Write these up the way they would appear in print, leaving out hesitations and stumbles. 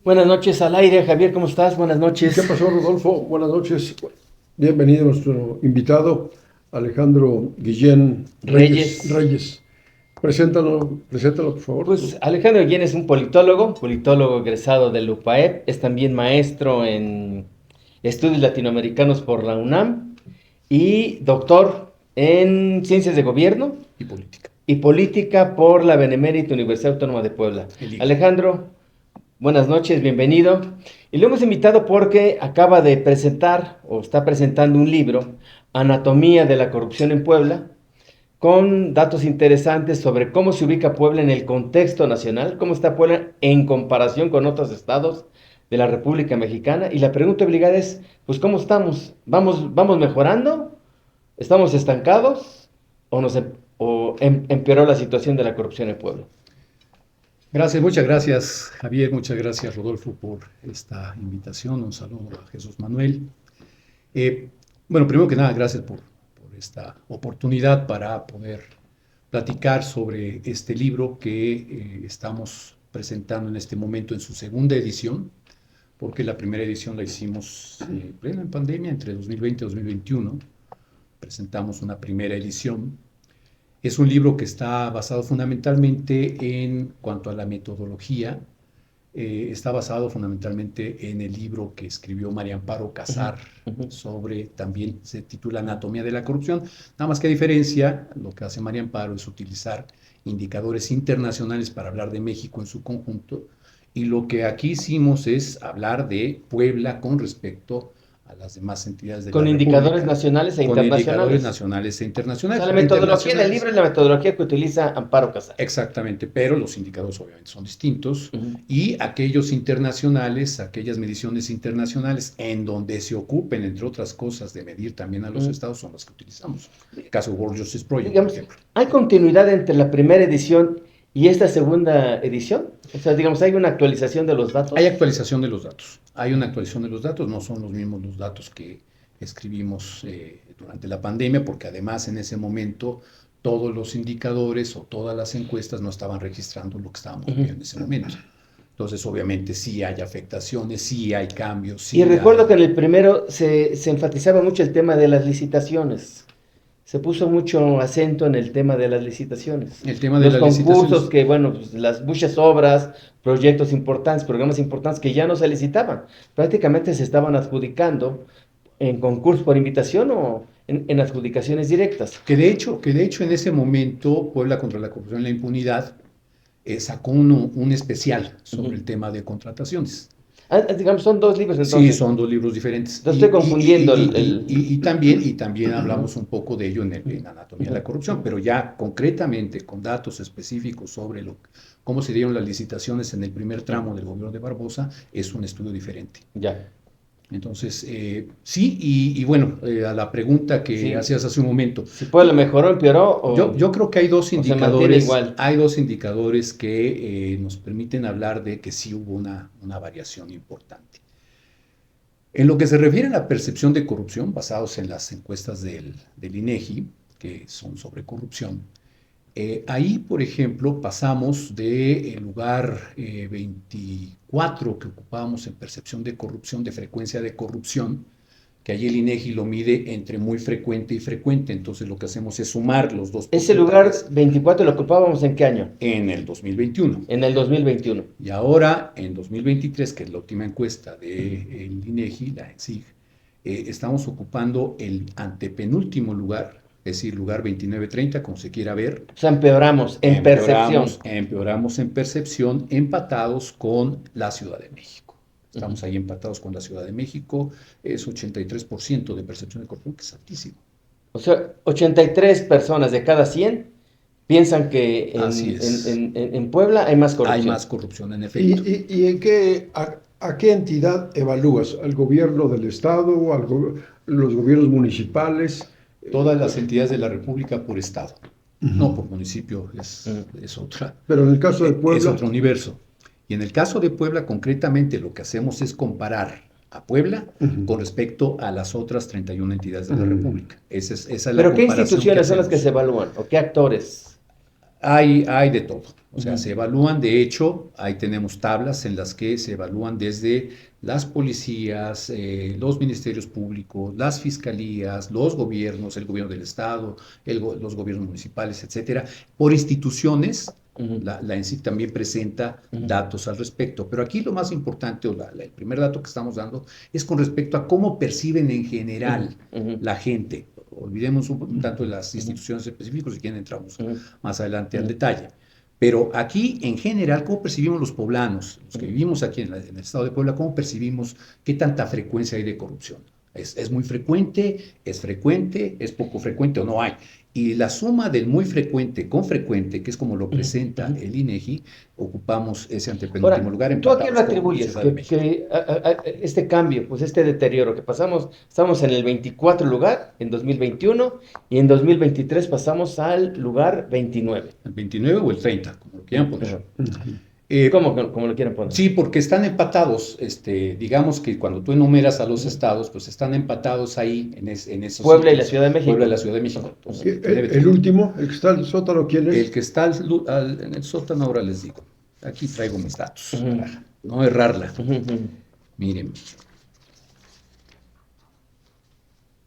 Buenas noches al aire, Javier, ¿cómo estás? Buenas ¿Qué noches. pasó, Rodolfo? Buenas noches. Bienvenido nuestro invitado, Alejandro Guillén Reyes. Reyes. Reyes. Preséntalo, por favor. Pues Alejandro Guillén es un politólogo egresado del UPAEP, es también maestro en estudios latinoamericanos por la UNAM y doctor en ciencias de gobierno Y política. y política por la Benemérita Universidad Autónoma de Puebla. Elige. Alejandro, buenas noches, bienvenido. Y lo hemos invitado porque acaba de presentar o está presentando un libro, Anatomía de la Corrupción en Puebla, con datos interesantes sobre cómo se ubica Puebla en el contexto nacional, cómo está Puebla en comparación con otros estados de la República Mexicana. Y la pregunta obligada es, pues, ¿cómo estamos? ¿Vamos mejorando? ¿Estamos estancados? ¿O empeoró la situación de la corrupción en Puebla? Gracias, muchas gracias, Javier, muchas gracias, Rodolfo, por esta invitación. Un saludo a Jesús Manuel. Eh, bueno, primero que nada, gracias por esta oportunidad para poder platicar sobre este libro que estamos presentando en este momento en su segunda edición, porque la primera edición la hicimos plena en pandemia, entre 2020 y 2021. Presentamos una primera edición. Es un libro que está basado fundamentalmente en cuanto a la metodología. Está basado fundamentalmente en el libro que escribió María Amparo Casar sobre, también se titula Anatomía de la Corrupción. Nada más que a diferencia, lo que hace María Amparo es utilizar indicadores internacionales para hablar de México en su conjunto, y lo que aquí hicimos es hablar de Puebla con respecto a las demás entidades de la Con indicadores República, nacionales e con indicadores internacionales. nacionales e O internacionales. sea, la metodología del libro es la metodología que utiliza Amparo Casar. Exactamente, pero los indicadores obviamente son distintos, Ujú. y aquellos internacionales, aquellas mediciones internacionales en donde se ocupen, entre otras cosas, de medir también a los estados, son las que utilizamos. El caso World Justice Project, por Digamos, ejemplo. ¿hay continuidad entre la primera edición y esta segunda edición? O sea, digamos, ¿hay una actualización de los datos? Hay actualización de los datos, hay una actualización de los datos, no son los mismos los datos que escribimos durante la pandemia, porque además en ese momento todos los indicadores o todas las encuestas no estaban registrando lo que estábamos viendo en ese momento. Entonces, obviamente, sí hay afectaciones, sí hay cambios. Sí Y recuerdo que hay... en el primero se enfatizaba mucho el tema de las licitaciones. Se puso mucho acento en el tema de las licitaciones. El tema de Los las concursos licitaciones. que, bueno, pues, las muchas obras, proyectos importantes, programas importantes que ya no se licitaban. Prácticamente se estaban adjudicando en concurso por invitación o en adjudicaciones directas. Que de hecho en ese momento Puebla contra la corrupción y la impunidad sacó un especial sobre el tema de contrataciones. Digamos, son dos libros Sí, entonces. son dos libros diferentes. Lo estoy confundiendo. Y también hablamos un poco de ello en Anatomía de la Corrupción, pero ya concretamente con datos específicos sobre cómo se dieron las licitaciones en el primer tramo del gobierno de Barbosa, es un estudio diferente. Ya. Entonces, sí, y bueno, a la pregunta que Sí. hacías hace un momento, Si Puebla mejoró, empeoró yo creo que hay dos se mantiene indicadores, igual. Que nos permiten hablar de que sí hubo una variación importante. En lo que se refiere a la percepción de corrupción, basados en las encuestas del INEGI, que son sobre corrupción, ahí, por ejemplo, pasamos del lugar 24 que ocupábamos en percepción de corrupción, de frecuencia de corrupción, que allí el INEGI lo mide entre muy frecuente y frecuente. Entonces lo que hacemos es sumar los dos Ese lugar porcentajes 24 lo ocupábamos ¿en qué año? en el 2021. En el 2021. Y ahora, en 2023, que es la última encuesta del INEGI, la ENSIG, estamos ocupando el antepenúltimo lugar, es decir, lugar 29-30, como se quiera ver. O sea, empeoramos en percepción. Empeoramos en percepción, empatados con la Ciudad de México. Estamos ahí empatados con la Ciudad de México, es 83% de percepción de corrupción, que es altísimo. O sea, 83 personas de cada 100 piensan que Así es. en Puebla hay más corrupción. Hay más corrupción, en efecto. ¿Y a qué entidad evalúas? ¿Al gobierno del estado? ¿Los gobiernos municipales? Todas las entidades de la República por estado, no por municipio, es otra. Pero en el caso de Es Puebla, otro universo. Y en el caso de Puebla, concretamente, lo que hacemos es comparar a Puebla con respecto a las otras 31 entidades de la República. Esa es la ¿Pero qué comparación instituciones son las que hacemos. se evalúan? ¿O qué actores? Hay de todo. O sea, Ujú. se evalúan, de hecho, ahí tenemos tablas en las que se evalúan desde las policías, los ministerios públicos, las fiscalías, los gobiernos, el gobierno del estado, los gobiernos municipales, etcétera, por instituciones. Ujú. La ENSIC también presenta Ujú. datos al respecto. Pero aquí lo más importante, el primer dato que estamos dando, es con respecto a cómo perciben en general Ujú. la gente. Olvidemos un tanto de las instituciones específicas, si quieren entramos Ujú. más adelante al Ujú. detalle. Pero aquí, en general, ¿cómo percibimos los poblanos, los que vivimos aquí en el estado de Puebla, cómo percibimos qué tanta frecuencia hay de corrupción? ¿Es muy frecuente? ¿Es frecuente? ¿Es poco frecuente o no hay? Y la suma del muy frecuente con frecuente, que es como lo Ujú. presenta Ujú. el INEGI, ocupamos ese antepenúltimo Ahora, lugar, ¿tú a qué lo empatados con atribuyes? Ciudad de México. Este cambio, pues este deterioro que pasamos, estamos en el 24 lugar en 2021 y en 2023 pasamos al lugar 29. ¿El 29 o el 30, como lo quieran poner? Ajá. Ujú. Eh, ¿Cómo lo quieren poner? Sí, porque están empatados. Digamos que cuando tú enumeras a los estados, pues están empatados ahí en esos Puebla y la sitios. Ciudad de México. Puebla y la Ciudad de México. Entonces, ¿Y 29, el 30. último, el que está en el sótano, quién El es? que está en el sótano, ahora les digo. Aquí traigo mis datos Ujú. para no errarla. Ujú. Ujú. Miren,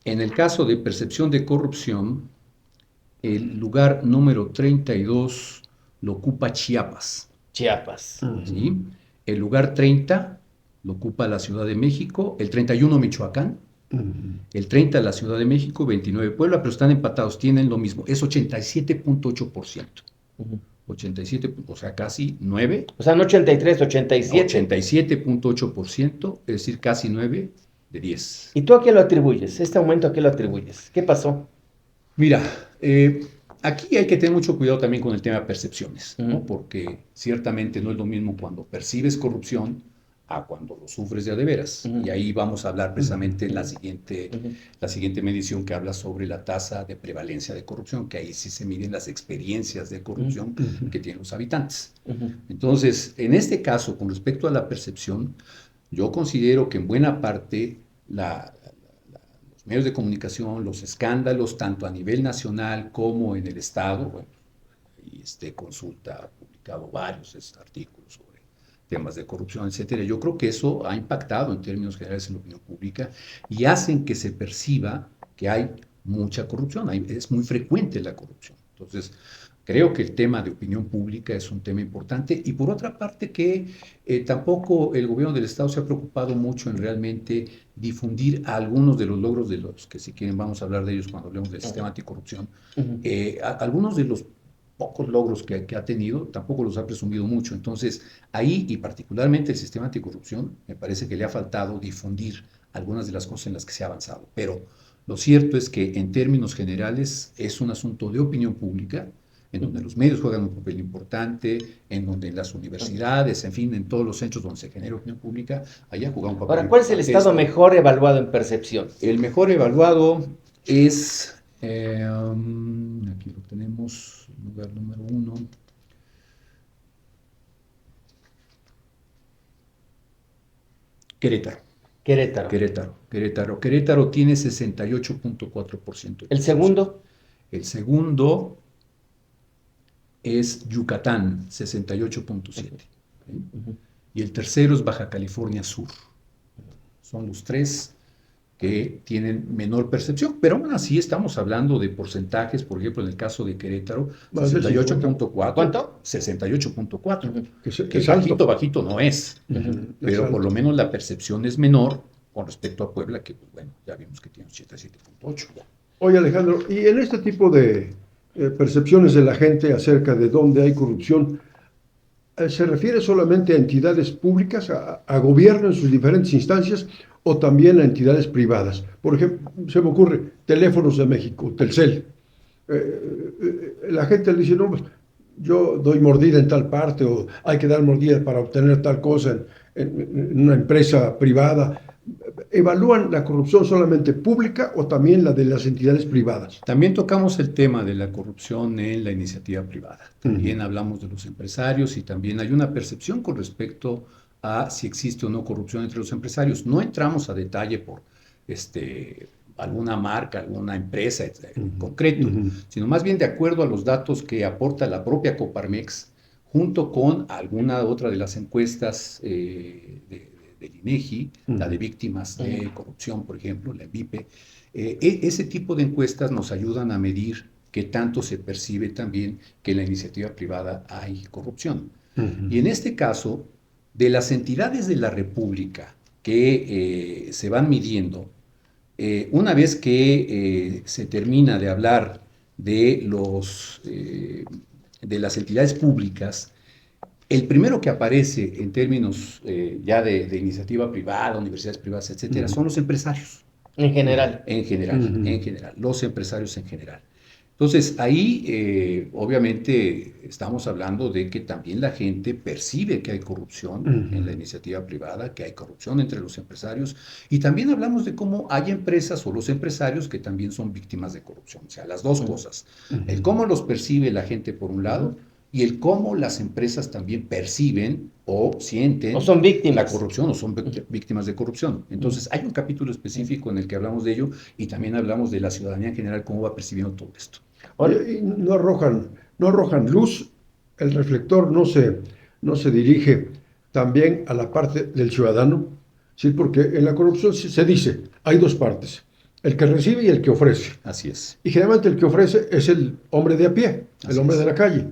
en el caso de percepción de corrupción, el lugar número 32 lo ocupa Chiapas. Chiapas. ¿Sí? El lugar 30 lo ocupa la Ciudad de México, el 31 Michoacán, Ujú. el 30 la Ciudad de México, 29 Puebla, pero están empatados, tienen lo mismo, es 87.8%. Ujú. 87, o sea, casi 9, O sea, no 83, 87. 87.8%, es decir, casi 9 de 10. ¿Y tú a qué lo atribuyes? ¿Este aumento a qué lo atribuyes? ¿Qué pasó? Mira, aquí hay que tener mucho cuidado también con el tema de percepciones, ¿no? Ujú. Porque ciertamente no es lo mismo cuando percibes corrupción a cuando lo sufres de a de veras. Ujú. Y ahí vamos a hablar precisamente en Ujú. la siguiente medición que habla sobre la tasa de prevalencia de corrupción, que ahí sí se miden las experiencias de corrupción Ujú. que tienen los habitantes. Ujú. Entonces, en este caso, con respecto a la percepción, yo considero que en buena parte los medios de comunicación, los escándalos, tanto a nivel nacional como en el Estado, bueno, y Consulta ha publicado varios artículos sobre temas de corrupción, etcétera. Yo creo que eso ha impactado en términos generales en la opinión pública y hacen que se perciba que hay mucha corrupción, es muy frecuente la corrupción. Entonces, creo que el tema de opinión pública es un tema importante y por otra parte que tampoco el gobierno del Estado se ha preocupado mucho en realmente difundir algunos de los logros de los que si quieren vamos a hablar de ellos cuando hablemos del sistema anticorrupción. Ujú. Algunos de los pocos logros que ha tenido tampoco los ha presumido mucho. Entonces, ahí y particularmente el sistema anticorrupción me parece que le ha faltado difundir algunas de las cosas en las que se ha avanzado. Pero lo cierto es que en términos generales es un asunto de opinión pública, en donde los medios juegan un papel importante, en donde en las universidades, en fin, en todos los centros donde se genera opinión pública, allá juega un papel Ahora, ¿cuál es el importante estado esto. mejor evaluado en percepción? El mejor evaluado es, aquí lo tenemos, lugar número 1. Querétaro. Querétaro. Querétaro tiene 68.4%. ¿El segundo? El segundo es Yucatán, 68.7%. ¿Sí? Ujú. Y el tercero es Baja California Sur. Son los tres que tienen menor percepción, pero aún así estamos hablando de porcentajes, por ejemplo, en el caso de Querétaro, Más del 68.4. ¿Cuánto? 68.4. Ujú. Que es alto. bajito no es, Ujú. pero Es por lo alto. menos la percepción es menor con respecto a Puebla, que pues, bueno, ya vimos que tiene 87.8. Oye, Alejandro, y en este tipo de percepciones de la gente acerca de dónde hay corrupción, ¿se refiere solamente a entidades públicas, a gobierno en sus diferentes instancias, o también a entidades privadas? Por ejemplo, se me ocurre, Teléfonos de México, Telcel. La gente le dice, no, pues yo doy mordida en tal parte, o hay que dar mordida para obtener tal cosa en una empresa privada. ¿Evalúan la corrupción solamente pública o también la de las entidades privadas? También tocamos el tema de la corrupción en la iniciativa privada. También Ujú. hablamos de los empresarios y también hay una percepción con respecto a si existe o no corrupción entre los empresarios. No entramos a detalle por alguna marca, alguna empresa en concreto, sino más bien de acuerdo a los datos que aporta la propia Coparmex, junto con alguna otra de las encuestas del INEGI, la de víctimas de corrupción, por ejemplo, la EVIPE. Ese tipo de encuestas nos ayudan a medir qué tanto se percibe también que en la iniciativa privada hay corrupción. Y en este caso, de las entidades de la República que se van midiendo, una vez que se termina de hablar de las entidades públicas, el primero que aparece en términos ya de iniciativa privada, universidades privadas, etcétera, son los empresarios. En general. En general, los empresarios en general. Entonces, ahí obviamente estamos hablando de que también la gente percibe que hay corrupción en la iniciativa privada, que hay corrupción entre los empresarios, y también hablamos de cómo hay empresas o los empresarios que también son víctimas de corrupción. O sea, las dos cosas. El cómo los percibe la gente por un lado, y el cómo las empresas también perciben o sienten O son víctimas. la corrupción o son víctimas de corrupción. Entonces, hay un capítulo específico en el que hablamos de ello y también hablamos de la ciudadanía en general, cómo va percibiendo todo esto. Y no arrojan luz, el reflector no se dirige también a la parte del ciudadano, ¿sí? Porque en la corrupción se dice, hay dos partes, el que recibe y el que ofrece. Así es. Y generalmente el que ofrece es el hombre de a pie, el hombre de la calle.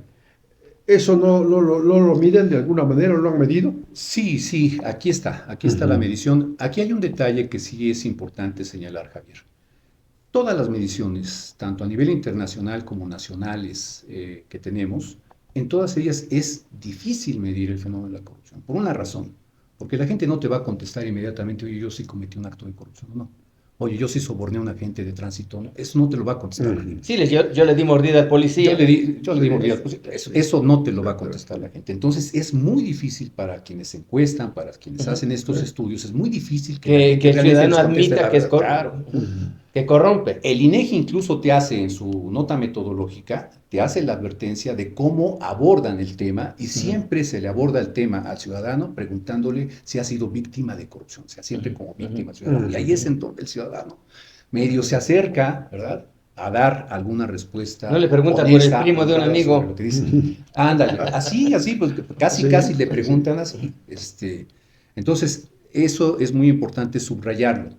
¿Eso no lo miden de alguna manera, lo han medido? Sí, aquí está la medición. Aquí hay un detalle que sí es importante señalar, Javier. Todas las mediciones, tanto a nivel internacional como nacionales que tenemos, en todas ellas es difícil medir el fenómeno de la corrupción, por una razón, porque la gente no te va a contestar inmediatamente, oye, yo sí cometí un acto de corrupción, no. Oye, yo sí soborné a un agente de tránsito, no. Eso no te lo va a contestar la gente. Sí, yo le di mordida al policía. Yo le di mordida al policía. Eso no te lo va a contestar la gente. Entonces, es muy difícil para quienes encuestan, para quienes hacen estos estudios, es muy difícil que el ciudadano admita que es claro. Que corrompe. El INEGI incluso te hace en su nota metodológica, te hace la advertencia de cómo abordan el tema y siempre se le aborda el tema al ciudadano preguntándole si ha sido víctima de corrupción, o sea, siempre como víctima ciudadana. Y ahí es en donde el ciudadano medio se acerca, ¿verdad?, a dar alguna respuesta. No le preguntan por el primo de un amigo. Lo que dicen. Ándale, así, pues casi le preguntan así. Entonces, eso es muy importante subrayarlo,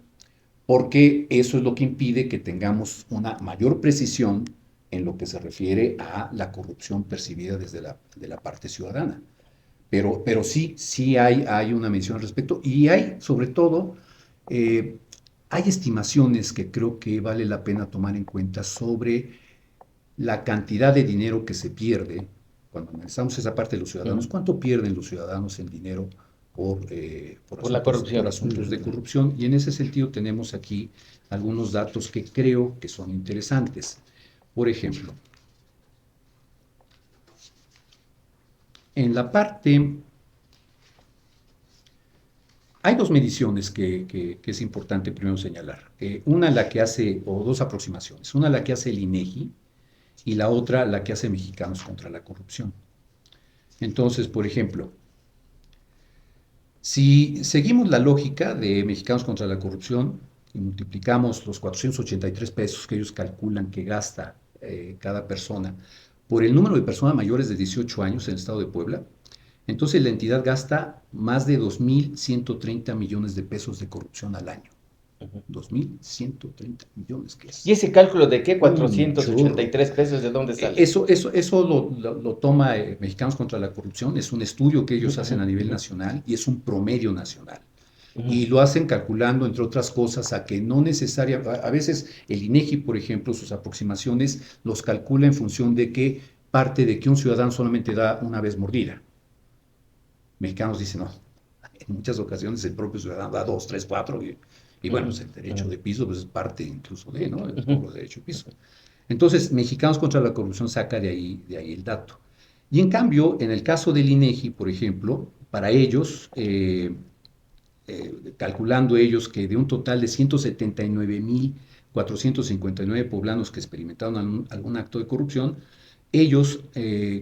porque eso es lo que impide que tengamos una mayor precisión en lo que se refiere a la corrupción percibida desde de la parte ciudadana. Pero sí hay una mención al respecto, y hay, sobre todo, hay estimaciones que creo que vale la pena tomar en cuenta sobre la cantidad de dinero que se pierde cuando analizamos esa parte de los ciudadanos. ¿Cuánto pierden los ciudadanos en dinero por la corrupción? Por asuntos de corrupción? Y en ese sentido tenemos aquí algunos datos que creo que son interesantes. Por ejemplo, en la parte... Hay dos mediciones que es importante primero señalar. Una la que hace, o dos aproximaciones, una la que hace el INEGI y la otra la que hace Mexicanos contra la Corrupción. Entonces, por ejemplo, si seguimos la lógica de Mexicanos contra la Corrupción y multiplicamos los 483 pesos que ellos calculan que gasta cada persona por el número de personas mayores de 18 años en el estado de Puebla, entonces la entidad gasta más de 2.130 millones de pesos de corrupción al año. 2.130 millones, ¿qué es? ¿Y ese cálculo de qué? 483 pesos, ¿de dónde sale? Eso lo toma Mexicanos contra la Corrupción, es un estudio que ellos hacen a nivel nacional y es un promedio nacional. Y lo hacen calculando, entre otras cosas, a que no necesariamente, a veces el INEGI, por ejemplo, sus aproximaciones los calcula en función de que parte de que un ciudadano solamente da una vez mordida. Mexicanos dicen, no, en muchas ocasiones el propio ciudadano da 2, 3, 4, y bueno, pues el derecho de piso pues es parte incluso de, ¿no?, el derecho de piso. Entonces, Mexicanos contra la Corrupción saca de ahí el dato. Y en cambio, en el caso del INEGI, por ejemplo, para ellos, calculando ellos que de un total de 179.459 poblanos que experimentaron algún acto de corrupción, ellos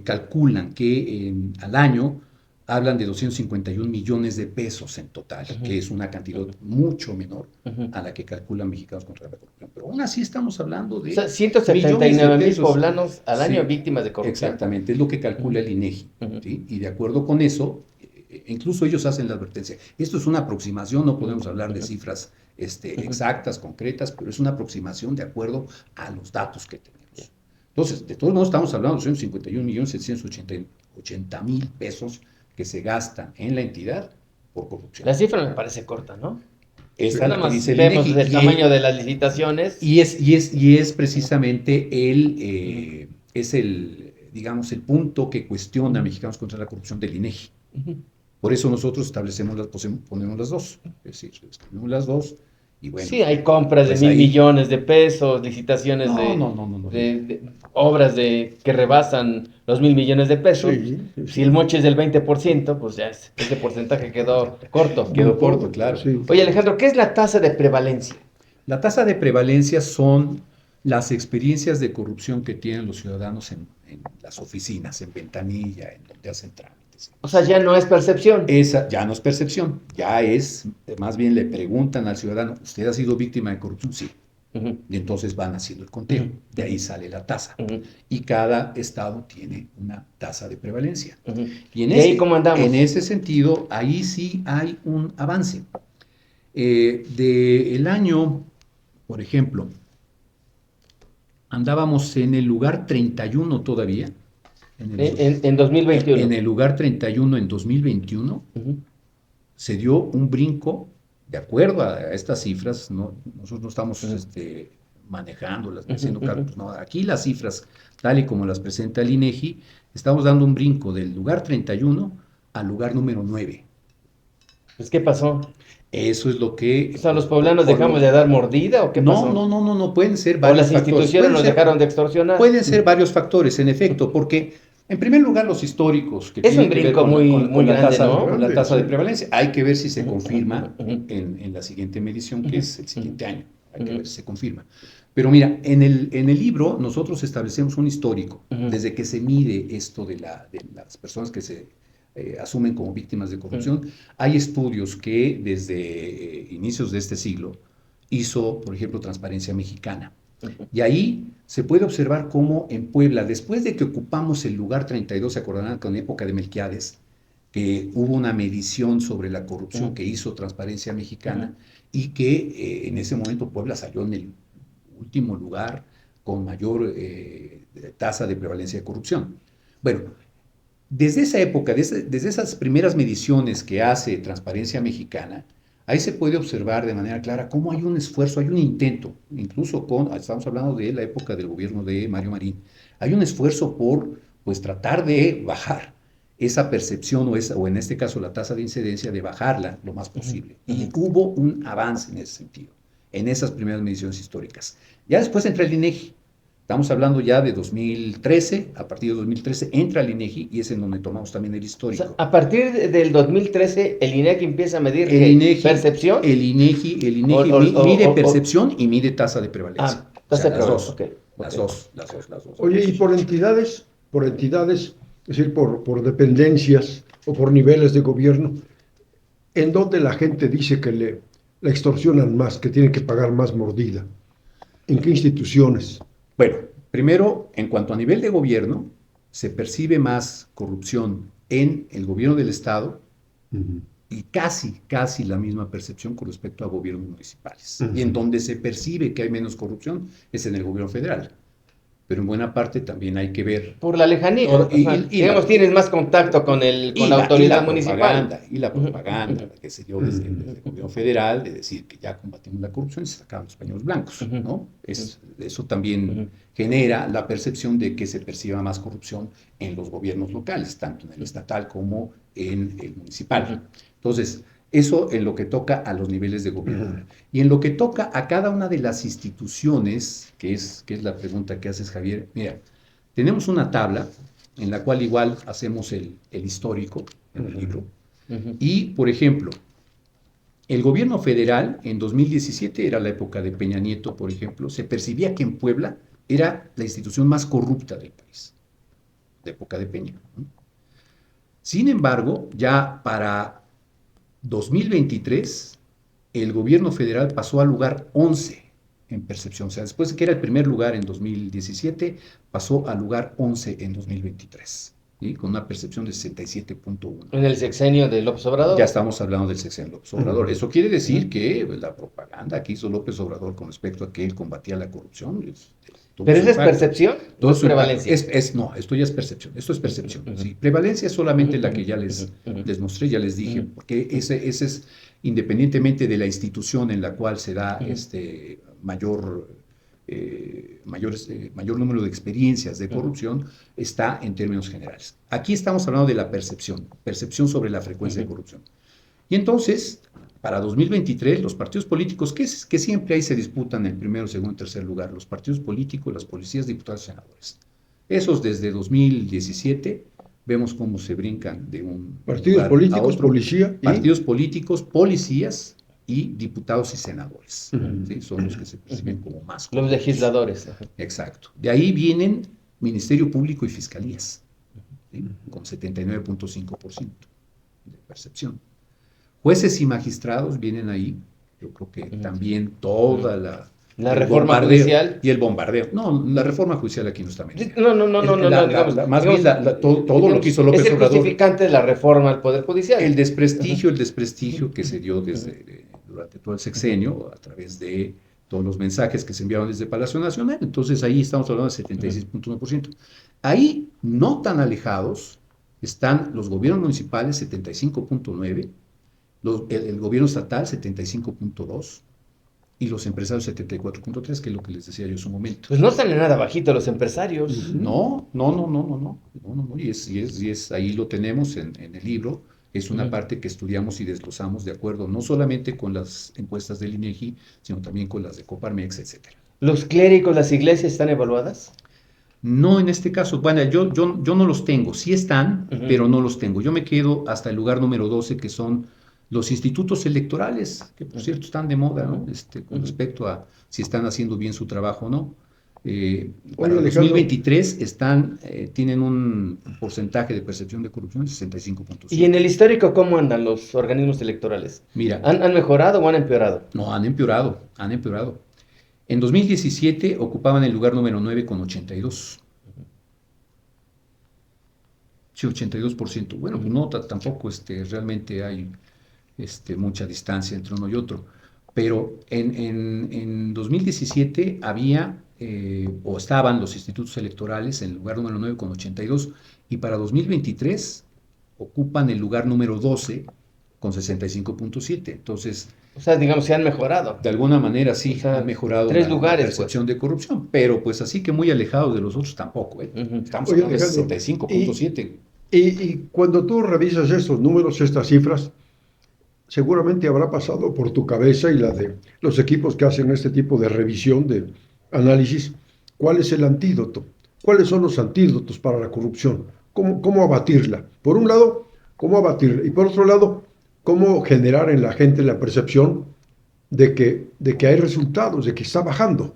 calculan que al año hablan de 251 millones de pesos en total, que es una cantidad mucho menor a la que calculan Mexicanos contra la Corrupción. Pero aún así estamos hablando de O sea, millones de 179,000 pesos. poblanos al año Sí, víctimas de corrupción. exactamente, es lo que calcula el INEGI. ¿Sí? Y de acuerdo con eso, incluso ellos hacen la advertencia. Esto es una aproximación, no podemos hablar de cifras exactas, concretas, pero es una aproximación de acuerdo a los datos que tenemos. Entonces, de todos modos, estamos hablando de 151.780.000 pesos que se gastan en la entidad por corrupción. La cifra me parece corta, ¿no? Esta es la Nada que más dice el vemos INEGI. el tamaño de las licitaciones. Y es precisamente digamos, el punto que cuestiona Mexicanos contra la Corrupción del INEGI. Por eso nosotros ponemos las dos. Es decir, escribimos las dos y bueno. Sí, hay compras pues de 1,000 ahí- millones de pesos, licitaciones No. de obras que rebasan los 1,000 millones de pesos. Sí. Si el moche es del 20%, pues ya ese porcentaje quedó corto. Quedó corto, claro. Sí. Oye, Alejandro, ¿qué es la tasa de prevalencia? La tasa de prevalencia son las experiencias de corrupción que tienen los ciudadanos en las oficinas, en ventanilla, en donde hacen trámites. O sea, ya no es percepción. Esa ya no es percepción, ya es, más bien le preguntan al ciudadano, ¿usted ha sido víctima de corrupción? Sí. Y entonces van haciendo el conteo, de ahí sale la tasa. Y cada estado tiene una tasa de prevalencia. Y ¿Y ahí cómo andamos? en ese sentido, ahí sí hay un avance. Del año, por ejemplo, andábamos en el lugar 31 todavía. En 2021. En el lugar 31 en 2021 se dio un brinco, de acuerdo a estas cifras, nosotros no estamos manejándolas, haciendo cálculos, no, aquí las cifras, tal y como las presenta el INEGI, estamos dando un brinco del lugar 31 al lugar número 9. Pues, ¿qué pasó? Eso es lo que... O sea, ¿los poblanos dejamos de dar mordida o qué pasó? No, pueden ser ¿O varios las factores. instituciones nos dejaron de extorsionar? Pueden ser varios factores, en efecto, porque en primer lugar los históricos que Es tienen un que ver brinco muy la grande, tasa, ¿no? con la tasa Sí. de prevalencia. Hay que ver si se confirma en la siguiente medición, que es el siguiente año. Hay que ver si se confirma. Pero mira, en el libro nosotros establecemos un histórico, desde que se mide esto de las personas que se asumen como víctimas de corrupción. Hay estudios que desde inicios de este siglo hizo, por ejemplo, Transparencia Mexicana. Y ahí se puede observar cómo en Puebla, después de que ocupamos el lugar 32, se acordarán con época de Melquiades, que hubo una medición sobre la corrupción que hizo Transparencia Mexicana y que en ese momento Puebla salió en el último lugar con mayor tasa de prevalencia de corrupción. Bueno, desde esa época, desde esas primeras mediciones que hace Transparencia Mexicana, ahí se puede observar de manera clara cómo hay un esfuerzo, hay un intento, incluso estamos hablando de la época del gobierno de Mario Marín, hay un esfuerzo por pues, tratar de bajar esa percepción o en este caso la tasa de incidencia, de bajarla lo más posible. Y hubo un avance en ese sentido, en esas primeras mediciones históricas. Ya después entra el INEGI. Estamos hablando ya de 2013, a partir de 2013 entra el INEGI y es en donde tomamos también el histórico. O sea, a partir del 2013, el INEGI empieza a medir percepción. El INEGI mide percepción y mide tasa de prevalencia. Tasa de las prevalencia, dos. okay. Las dos. Oye, y por entidades, es decir, por dependencias o por niveles de gobierno, ¿en dónde la gente dice que le extorsionan más, que tienen que pagar más mordida? ¿En qué instituciones? Bueno, primero, en cuanto a nivel de gobierno, se percibe más corrupción en el gobierno del Estado y casi la misma percepción con respecto a gobiernos municipales. Y en donde se percibe que hay menos corrupción es en el gobierno federal. Pero en buena parte también hay que ver... Por la lejanía. Digamos, tienes más contacto con la autoridad municipal. Y la propaganda que se dio desde el gobierno federal, de decir que ya combatimos la corrupción y se sacaban los pañuelos blancos, ¿no? Eso también genera la percepción de que se perciba más corrupción en los gobiernos locales, tanto en el estatal como en el municipal. Entonces, eso en lo que toca a los niveles de gobierno. Y en lo que toca a cada una de las instituciones, que es la pregunta que haces, Javier, mira, tenemos una tabla en la cual igual hacemos el histórico en el libro. Y, por ejemplo, el gobierno federal en 2017, era la época de Peña Nieto, por ejemplo, se percibía que en Puebla era la institución más corrupta del país, de época de Peña, ¿no? Sin embargo, ya para 2023, el gobierno federal pasó al lugar 11 en percepción. O sea, después de que era el primer lugar en 2017, pasó al lugar 11 en 2023, ¿sí? Con una percepción de 67.1. En el sexenio de López Obrador. Ya estamos hablando del sexenio López Obrador. Eso quiere decir que la propaganda que hizo López Obrador con respecto a que él combatía la corrupción. ¿Pero esa es percepción o es prevalencia? No, esto ya es percepción. Esto es percepción. ¿Sí? Prevalencia es solamente la que ya les mostré, ya les dije, porque ese es independientemente de la institución en la cual se da mayor número de experiencias de corrupción, está en términos generales. Aquí estamos hablando de la percepción sobre la frecuencia de corrupción. Y entonces, para 2023, los partidos políticos, que siempre ahí se disputan el primero, segundo y tercer lugar, los partidos políticos, las policías, diputados y senadores. Esos desde 2017 vemos cómo se brincan de un partidos lugar políticos, a otro. policía y... Partidos políticos, policías y diputados y senadores. ¿Sí? Son los que se perciben como más. Los legisladores. Exacto. De ahí vienen Ministerio Público y Fiscalías, ¿sí? Con 79.5% de percepción. Jueces y magistrados vienen ahí. Yo creo que también toda la reforma judicial. Y el bombardeo. No, la reforma judicial aquí no está metida. No. Más bien todo lo que hizo López Obrador. Es el justificante de la reforma al Poder Judicial. El desprestigio que se dio durante todo el sexenio a través de todos los mensajes que se enviaron desde Palacio Nacional. Entonces ahí estamos hablando de 76.1%. Ahí, no tan alejados, están los gobiernos municipales, 75.9%, el gobierno estatal, 75.2%, y los empresarios, 74.3%, que es lo que les decía yo en su momento. Pues no están en nada bajito los empresarios. No. Y es ahí lo tenemos en el libro. Es una parte que estudiamos y desglosamos de acuerdo no solamente con las encuestas del INEGI, sino también con las de Coparmex, etcétera. ¿Los clérigos, las iglesias están evaluadas? No, en este caso, bueno, yo no los tengo, sí están, pero no los tengo. Yo me quedo hasta el lugar número 12, que son los institutos electorales, que por cierto están de moda, ¿no? Con respecto a si están haciendo bien su trabajo o no. Para 2023 tienen un porcentaje de percepción de corrupción de 65.5. ¿Y en el histórico cómo andan los organismos electorales? Mira, ¿Han mejorado o han empeorado? No, han empeorado. En 2017 ocupaban el lugar número 9 con 82. Sí, 82%. Bueno, pues no, tampoco realmente hay mucha distancia entre uno y otro. Pero en 2017 había, o estaban los institutos electorales en el lugar número 9 con 82, y para 2023 ocupan el lugar número 12 con 65.7. Entonces, o sea, digamos, se han mejorado. De alguna manera sí, o sea, han mejorado 3 lugares, la percepción de corrupción, pero pues así que muy alejado de los otros tampoco. Estamos Oye, hablando de Alejandro, 65.7. Y cuando tú revisas estos números, estas cifras, seguramente habrá pasado por tu cabeza y la de los equipos que hacen este tipo de revisión, de análisis, ¿cuál es el antídoto? ¿Cuáles son los antídotos para la corrupción? ¿Cómo abatirla? Por un lado, ¿cómo abatirla? Y por otro lado, ¿cómo generar en la gente la percepción de que hay resultados, de que está bajando?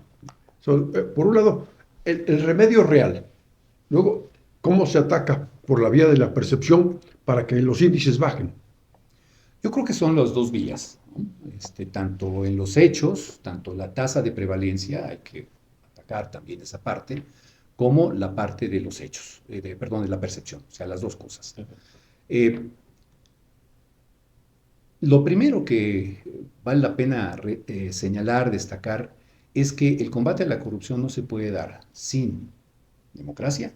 Por un lado, el remedio real. Luego, ¿cómo se ataca por la vía de la percepción para que los índices bajen? Yo creo que son las dos vías, ¿no? Tanto en los hechos, tanto la tasa de prevalencia, hay que atacar también esa parte, como la parte de los hechos, de la percepción, o sea, las dos cosas. Lo primero que vale la pena señalar, destacar, es que el combate a la corrupción no se puede dar sin democracia,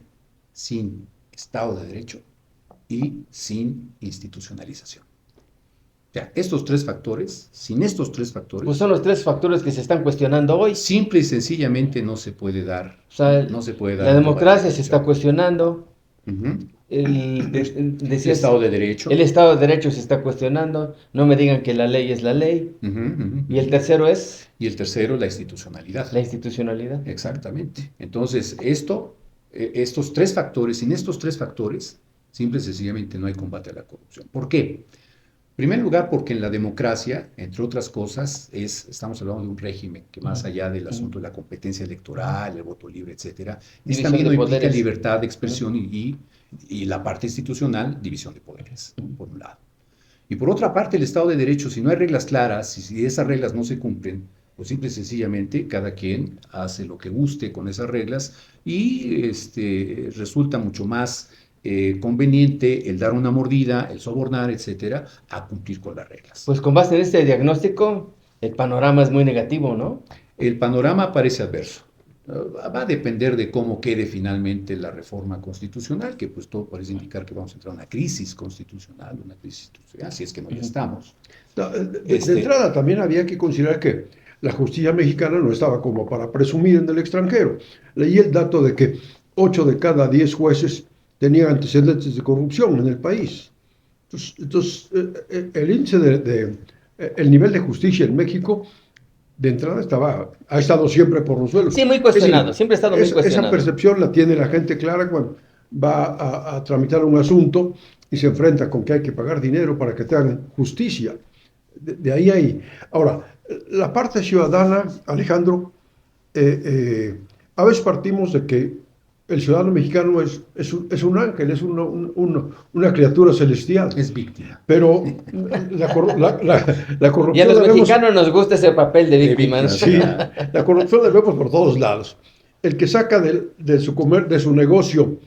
sin Estado de Derecho y sin institucionalización. O sea, sin estos tres factores... Pues son los 3 factores que se están cuestionando hoy. Simple y sencillamente no se puede dar. O sea, La democracia se está cuestionando. El Estado de Derecho. El Estado de Derecho se está cuestionando. No me digan que la ley es la ley. Y el tercero es... Y el tercero, la institucionalidad. La institucionalidad. Exactamente. Entonces, estos 3 factores, sin estos 3 factores, simple y sencillamente no hay combate a la corrupción. ¿Por qué? En primer lugar, porque en la democracia, entre otras cosas, estamos hablando de un régimen que más allá del asunto de la competencia electoral, el voto libre, etcétera, también no implica libertad de expresión y y la parte institucional, división de poderes, ¿no? Por un lado. Y por otra parte, el Estado de Derecho, si no hay reglas claras, y si esas reglas no se cumplen, pues simple y sencillamente cada quien hace lo que guste con esas reglas y resulta mucho más conveniente el dar una mordida, el sobornar, etcétera, a cumplir con las reglas. Pues con base en este diagnóstico, el panorama es muy negativo, ¿no? El panorama parece adverso. Va a depender de cómo quede finalmente la reforma constitucional, que pues todo parece indicar que vamos a entrar a una crisis constitucional, si es que no ya estamos. No, de entrada también había que considerar que la justicia mexicana no estaba como para presumir en el extranjero. Leí el dato de que 8 de cada 10 jueces tenían antecedentes de corrupción en el país. Entonces el índice el nivel de justicia en México de entrada ha estado siempre por los suelos. Sí, muy cuestionado, siempre ha estado muy cuestionado. Esa percepción la tiene la gente clara cuando va a tramitar un asunto y se enfrenta con que hay que pagar dinero para que te hagan justicia. De ahí a ahí. Ahora, la parte ciudadana, Alejandro, a veces partimos de que el ciudadano mexicano es un ángel, es una criatura celestial. Es víctima. Pero la corrupción... Y a los mexicanos nos gusta ese papel de víctima, ¿no? Sí, la corrupción la vemos por todos lados. El que saca de su negocio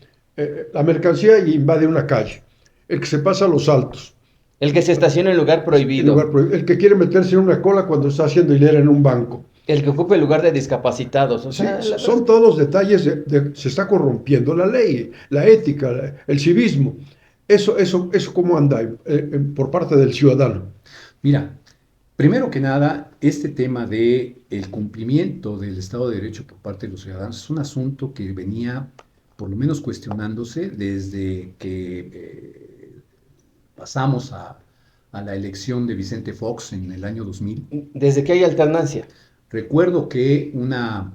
la mercancía y invade una calle. El que se pasa a los altos. El que se estaciona en lugar prohibido. El que quiere meterse en una cola cuando está haciendo hilera en un banco. El que ocupa el lugar de discapacitados. O sea, sí, son todos detalles se está corrompiendo la ley, la ética, el civismo. Eso cómo anda por parte del ciudadano. Mira, primero que nada, este tema de el cumplimiento del Estado de Derecho por parte de los ciudadanos es un asunto que venía, por lo menos, cuestionándose desde que pasamos a la elección de Vicente Fox en el año 2000. Desde que hay alternancia. Recuerdo que una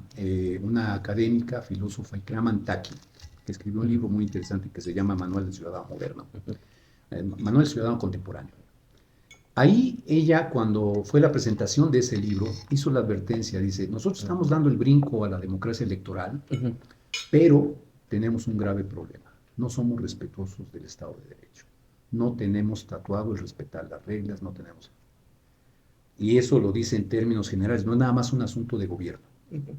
académica, filósofa, Ikram Taki, que escribió un libro muy interesante que se llama Manual del Ciudadano Moderno, Manual del Ciudadano Contemporáneo. Ahí ella, cuando fue la presentación de ese libro, hizo la advertencia, dice, nosotros estamos dando el brinco a la democracia electoral, pero tenemos un grave problema, no somos respetuosos del Estado de Derecho, no tenemos tatuado el respetar las reglas, no tenemos... Y eso lo dice en términos generales, no es nada más un asunto de gobierno,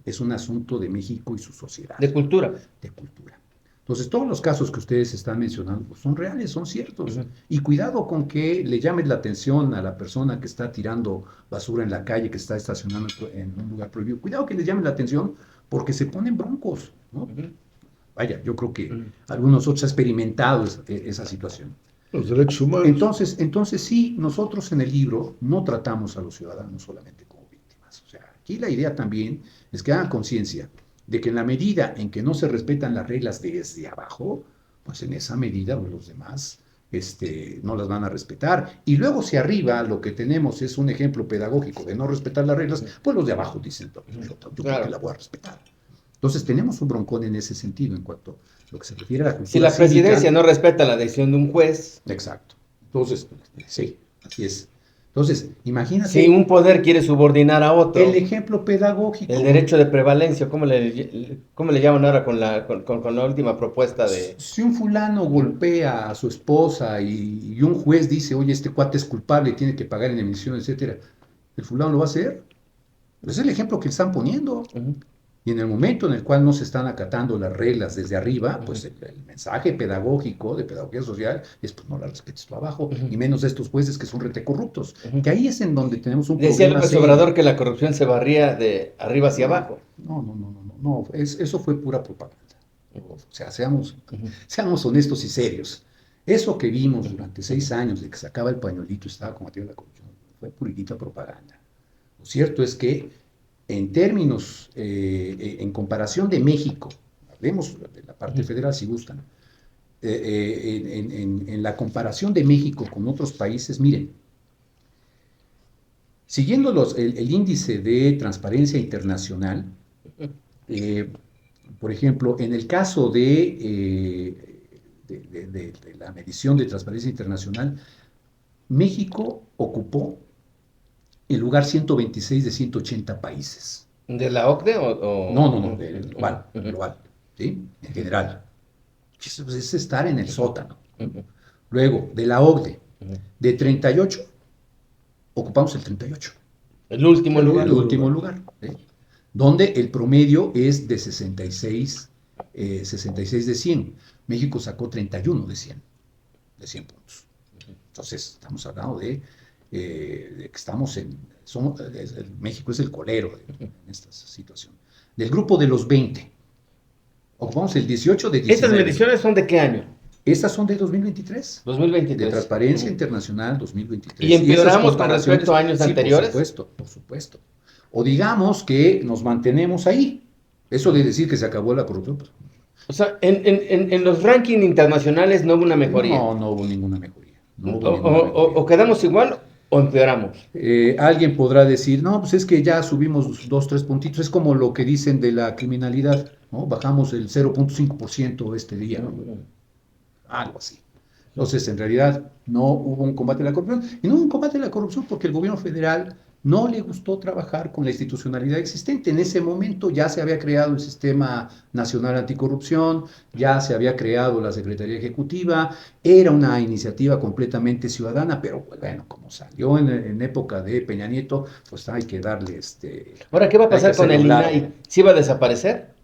es un asunto de México y su sociedad. De cultura. De cultura. Entonces, todos los casos que ustedes están mencionando pues, son reales, son ciertos. Y cuidado con que le llames la atención a la persona que está tirando basura en la calle, que está estacionando en un lugar prohibido. Cuidado que le llames la atención porque se ponen broncos, ¿no? Vaya, yo creo que algunos otros han experimentado esa situación. Los derechos humanos. Entonces sí, nosotros en el libro no tratamos a los ciudadanos solamente como víctimas. O sea, aquí la idea también es que hagan conciencia de que en la medida en que no se respetan las reglas desde abajo, pues en esa medida pues, los demás no las van a respetar. Y luego si arriba lo que tenemos es un ejemplo pedagógico de no respetar las reglas, pues los de abajo dicen, yo creo que la voy a respetar. Entonces tenemos un broncón en ese sentido en cuanto a lo que se refiere a la cultura. Si la presidencia no respeta la decisión de un juez. Exacto. Entonces, sí, así es. Entonces, imagínate. Si un poder quiere subordinar a otro. El ejemplo pedagógico. El derecho de prevalencia, ¿cómo le llaman ahora con la última propuesta de...? Si un fulano golpea a su esposa y un juez dice, oye, este cuate es culpable y tiene que pagar indemnización, etcétera, ¿el fulano lo va a hacer? Pues es el ejemplo que le están poniendo. Y en el momento en el cual no se están acatando las reglas desde arriba, pues el mensaje pedagógico, de pedagogía social, es pues no la respetes tú abajo, y menos estos jueces que son rete corruptos. Que ahí es en donde tenemos un Decía problema. Decía López Obrador que la corrupción se barría de arriba hacia abajo. No, eso fue pura propaganda. O sea, seamos honestos y serios. Eso que vimos durante 6 años de que sacaba el pañuelito y estaba combatiendo la corrupción, fue puritita propaganda. Lo cierto es que en términos, en comparación de México, hablemos de la parte federal si gustan, en la comparación de México con otros países, miren, siguiendo el índice de transparencia internacional, por ejemplo, en el caso de la medición de transparencia internacional, México ocupó el lugar 126 de 180 países. ¿De la OCDE o...? No, global, ¿sí? En general. Pues es estar en el sótano. Ujú. Luego, de la OCDE, Ujú. de 38, ocupamos el 38. El último El lugar. El último lugar, ¿eh? Donde el promedio es de 66 de 100. México sacó 31 de 100 puntos. Entonces, estamos hablando de que estamos México es el colero en esta situación. Del grupo de los 20, ocupamos el 18 de ¿Estas 19. mediciones son de qué año? Estas son de 2023. 2023. De Transparencia Ujú. Internacional 2023. ¿Y empeoramos esas con respecto a años sí, anteriores? Por supuesto. O digamos que nos mantenemos ahí. Eso de decir que se acabó la corrupción, pues, O sea, en los rankings internacionales no hubo una mejoría. no hubo ninguna mejoría. No O, hubo ninguna o- mejoría. o quedamos igual o empeoramos. Alguien podrá decir, no, pues es que ya subimos 2, 3 puntitos. Es como lo que dicen de la criminalidad, ¿no? Bajamos el 0.5% este día, ¿no? Algo así. Entonces, en realidad, no hubo un combate a la corrupción. Y no hubo un combate a la corrupción porque el gobierno federal no le gustó trabajar con la institucionalidad existente. En ese momento ya se había creado el Sistema Nacional Anticorrupción, ya se había creado la Secretaría Ejecutiva, era una iniciativa completamente ciudadana, pero bueno, como salió en época de Peña Nieto, pues hay que darle Ahora, ¿qué va a hay que pasar con hacerlo el a un lado. INAI? ¿Sí va a desaparecer?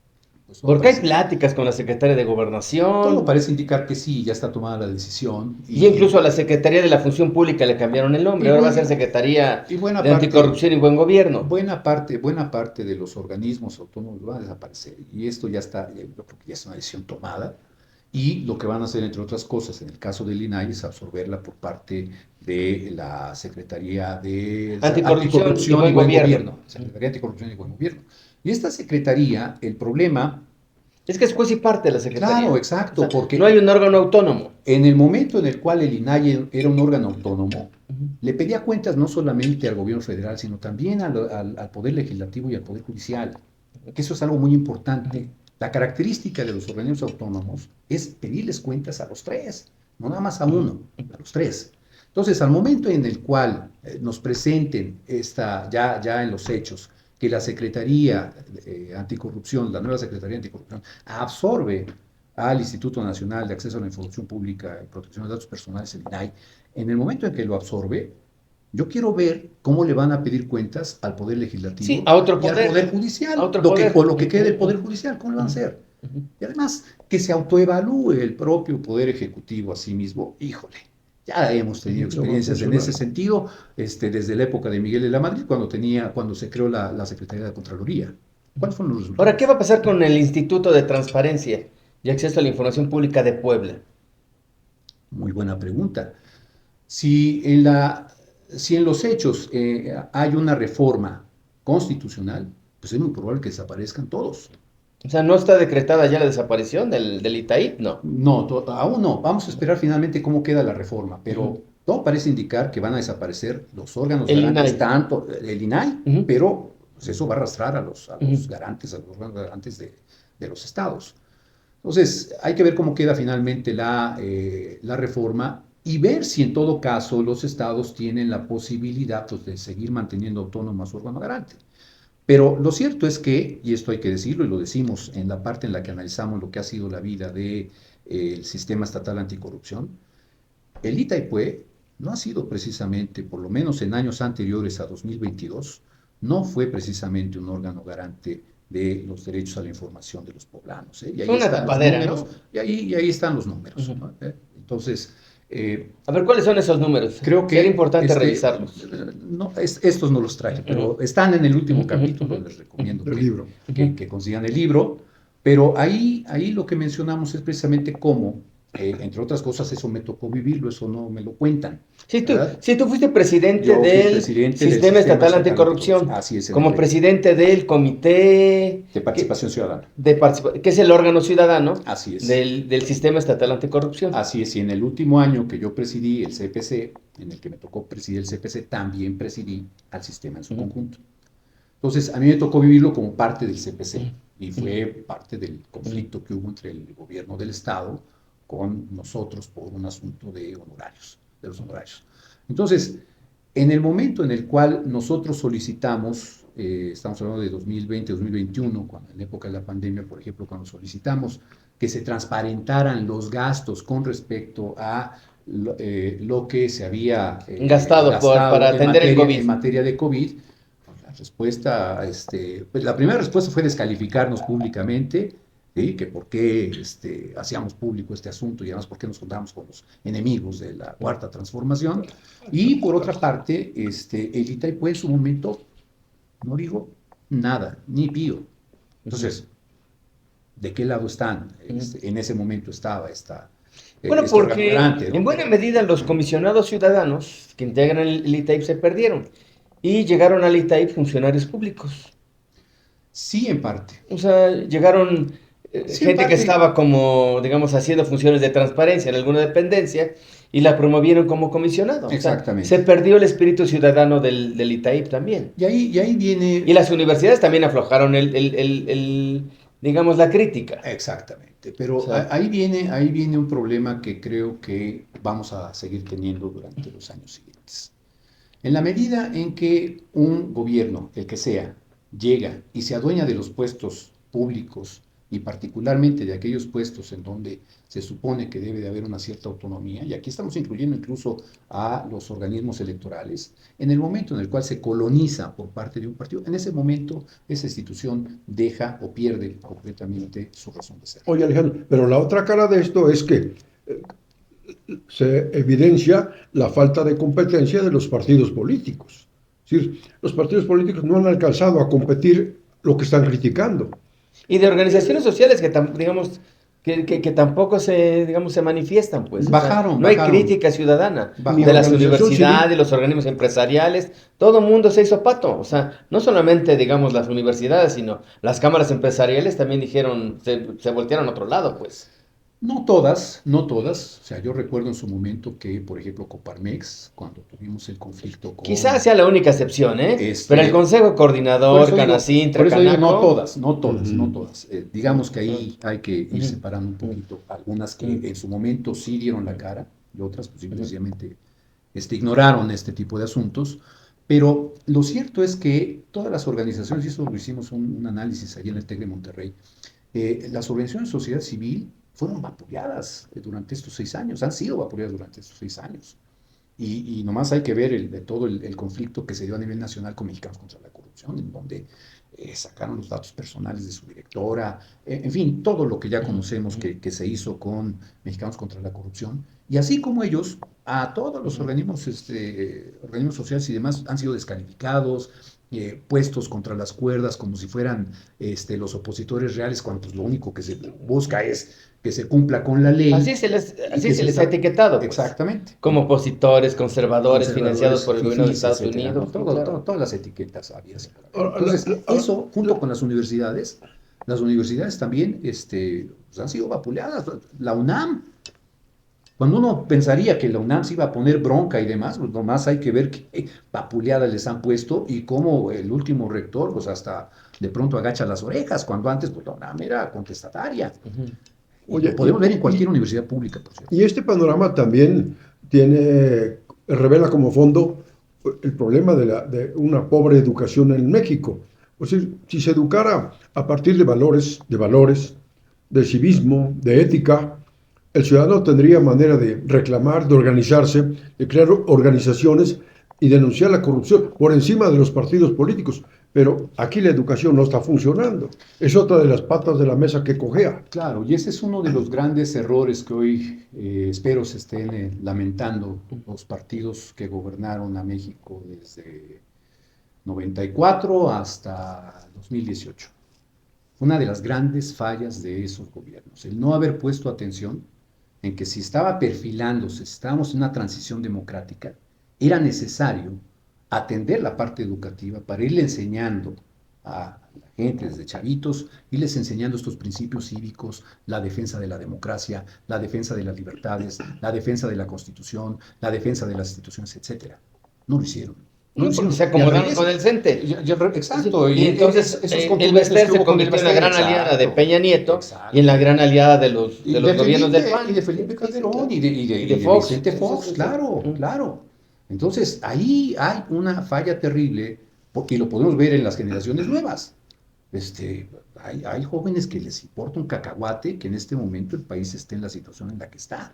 Pues Porque hay pláticas con la Secretaria de todo Gobernación parece indicar que sí, ya está tomada la decisión. y incluso a la Secretaría de la Función Pública le cambiaron el nombre. Y Ahora va a ser buena- Secretaría y buena de parte- Anticorrupción y Buen Gobierno. Buena parte de los organismos autónomos van a desaparecer y esto ya está, yo creo que ya es una decisión tomada y lo que van a hacer, entre otras cosas, en el caso del INAI es absorberla por parte de la Secretaría de Anticorrupción y Buen Gobierno. Secretaría de Anticorrupción y Buen Gobierno. Y esta secretaría, el problema, Es que es juez y parte de la Secretaría. claro, exacto, O sea, porque no hay un órgano autónomo. en el momento en el cual el INAI era un órgano autónomo, Ujú. le pedía cuentas no solamente al gobierno federal, sino también al Poder Legislativo y al Poder Judicial, que eso es algo muy importante. La característica de los organismos autónomos es pedirles cuentas a los tres, no nada más a uno, a los tres. Entonces, al momento en el cual nos presenten ya en los hechos, que la Secretaría Anticorrupción, la nueva Secretaría Anticorrupción, absorbe al Instituto Nacional de Acceso a la Información Pública y Protección de Datos Personales, el INAI, en el momento en que lo absorbe, yo quiero ver cómo le van a pedir cuentas al Poder Legislativo Sí, a otro y al poder. Poder Judicial, A otro lo poder. que quede del Poder Judicial, ¿cómo lo van a hacer? Ujú. Y además, que se autoevalúe el propio Poder Ejecutivo a sí mismo, híjole, ya hemos tenido experiencias en ese sentido, desde la época de Miguel de la Madrid, cuando se creó la Secretaría de Contraloría. ¿Cuáles fueron los resultados? Ahora, ¿qué va a pasar con el Instituto de Transparencia y Acceso a la Información Pública de Puebla? Muy buena pregunta. Si en los hechos hay una reforma constitucional, pues es muy probable que desaparezcan todos. O sea, ¿no está decretada ya la desaparición del ITAI? No. No, aún no. Vamos a esperar finalmente cómo queda la reforma, pero Ujú. todo parece indicar que van a desaparecer los órganos El garantes, INAI. tanto el INAI, Ujú. pero pues, eso va a arrastrar a los Ujú. garantes, a los órganos garantes de los estados. Entonces, hay que ver cómo queda finalmente la reforma y ver si en todo caso los estados tienen la posibilidad pues, de seguir manteniendo autónomo a su órgano garante. Pero lo cierto es que, y esto hay que decirlo, y lo decimos en la parte en la que analizamos lo que ha sido la vida del sistema estatal anticorrupción, el ITAIPUE no ha sido precisamente, por lo menos en años anteriores a 2022, no fue precisamente un órgano garante de los derechos a la información de los poblanos. Y ahí Fue una están los tapadera, números, ¿no? y ahí están los números. Ujú. ¿No? Entonces, A ver, ¿cuáles son esos números? creo que Sería importante revisarlos. no, estos no los traje, pero están en el último capítulo. Les recomiendo El libro. que consigan el libro. Pero ahí lo que mencionamos es precisamente cómo, entre otras cosas, eso me tocó vivirlo, eso no me lo cuentan. Sí, ¿verdad? tú fuiste presidente Yo fui del presidente del Sistema Estatal Anticorrupción, Anticorrupción. Así es, como presidente del Comité de Participación Ciudadana. que es el órgano ciudadano Así es. del Sistema Estatal Anticorrupción. Así es, y en el último año que yo presidí el CPC, en el que me tocó presidir el CPC, también presidí al sistema en su conjunto. Entonces, a mí me tocó vivirlo como parte del CPC y fue parte del conflicto que hubo entre el gobierno del Estado con nosotros por un asunto de honorarios, de los honorarios. Entonces, en el momento en el cual nosotros solicitamos estamos hablando de 2020, 2021, cuando, en la época de la pandemia, por ejemplo, cuando solicitamos que se transparentaran los gastos con respecto a lo que se había Gastado para atender el COVID. en materia de COVID, pues la respuesta, pues la primera respuesta fue descalificarnos públicamente, ¿sí? Que por qué hacíamos público este asunto y además por qué nos juntábamos con los enemigos de la Cuarta Transformación. Y por otra parte, el Itaipu en su momento no dijo nada, ni pío. Entonces, ¿de qué lado están? En ese momento estaba Bueno, este porque organogrante, ¿no? en buena medida los comisionados ciudadanos que integran el ITAIP se perdieron y llegaron al ITAIP funcionarios públicos. Sí, en parte. O sea, llegaron Sí, gente en que parte. estaba como, digamos, haciendo funciones de transparencia en alguna dependencia y la promovieron como comisionado. O sea, Exactamente. se perdió el espíritu ciudadano del ITAIP también. Y ahí viene... Y las universidades también aflojaron digamos, la crítica. Exactamente, pero O sea, ahí viene un problema que creo que vamos a seguir teniendo durante los años siguientes. En la medida en que un gobierno, el que sea, llega y se adueña de los puestos públicos y particularmente de aquellos puestos en donde se supone que debe de haber una cierta autonomía, y aquí estamos incluyendo incluso a los organismos electorales, en el momento en el cual se coloniza por parte de un partido, en ese momento esa institución deja o pierde completamente su razón de ser. Oye, Alejandro, pero la otra cara de esto es que se evidencia la falta de competencia de los partidos políticos. Es decir, los partidos políticos no han alcanzado a competir lo que están criticando. y de organizaciones sociales que, digamos, que tampoco se manifiestan, pues. O sea, Bajaron. no hay crítica ciudadana Bajaron. de las Ni organización universidades, civil. los organismos empresariales, todo el mundo se hizo pato. O sea, no solamente, digamos, las universidades, sino las cámaras empresariales también dijeron, se voltearon a otro lado, pues. No todas. O sea, yo recuerdo en su momento que, por ejemplo, Coparmex, cuando tuvimos el conflicto con... Quizás sea la única excepción, ¿eh? Este- Pero el Consejo Por Coordinador, eso digo- Canacintra, por eso digo, Canaco, no Ujú. todas. Digamos que ahí hay que ir Ujú. separando un poquito. Algunas que Ujú. en su momento sí dieron la cara y otras pues simplemente ignoraron este tipo de asuntos. Pero lo cierto es que todas las organizaciones, y eso lo hicimos un análisis allí en el TEC de Monterrey, las organizaciones de sociedad civil fueron vapuleadas durante estos 6 años, han sido vapuleadas durante estos 6 años. Y nomás hay que ver de todo el conflicto que se dio a nivel nacional con Mexicanos contra la Corrupción, en donde sacaron los datos personales de su directora, en fin, todo lo que ya conocemos que se hizo con Mexicanos contra la Corrupción. Y así como ellos, a todos los organismos sociales y demás han sido descalificados, puestos contra las cuerdas como si fueran los opositores reales, cuando pues, lo único que se busca es que se cumpla con la ley. así se Y les que se ha está- etiquetado, pues. Exactamente. Como opositores, conservadores, financiados por el gobierno de fifís, Estados etcétera, Unidos. ¿no? Sí, claro. Todas las etiquetas habidas y por haber. Ahora, Entonces, eso, junto con las universidades también pues, han sido vapuleadas. La UNAM, cuando uno pensaría que la UNAM se iba a poner bronca y demás, pues nomás hay que ver qué vapuleadas les han puesto y cómo el último rector, pues hasta de pronto agacha las orejas, cuando antes pues, la UNAM era contestataria. Ujú. Y Oye, lo podemos ver en y- cualquier universidad pública, por cierto. Y este panorama también revela como fondo el problema de una pobre educación en México. O sea, si se educara a partir de civismo, de ética, el ciudadano tendría manera de reclamar, de organizarse, de crear organizaciones y denunciar la corrupción por encima de los partidos políticos. Pero aquí la educación no está funcionando. Es otra de las patas de la mesa que cojea. Claro, y ese es uno de los grandes errores que hoy espero se estén lamentando los partidos que gobernaron a México desde 94 hasta 2018. Una de las grandes fallas de esos gobiernos, el no haber puesto atención en que si estaba perfilándose, si estábamos en una transición democrática, era necesario atender la parte educativa para irle enseñando a la gente desde chavitos, irles enseñando estos principios cívicos, la defensa de la democracia, la defensa de las libertades, la defensa de la Constitución, la defensa de las instituciones, etc. No lo hicieron. No, lo porque hicieron. se Y al acomodaron revés, con el CENTE. Exacto. Y entonces esos el contubernio Bester que se hubo con convirtió el en la gran Bester, aliada de exacto. Peña Nieto Exacto. y en la gran aliada de los Y gobiernos del Felipe, PAN. y de Felipe Calderón y de de Fox. Vicente Fox, Sí. claro, Ujú. claro. Entonces, ahí hay una falla terrible porque lo podemos ver en las generaciones nuevas. Hay jóvenes que les importa un cacahuate que en este momento el país esté en la situación en la que está.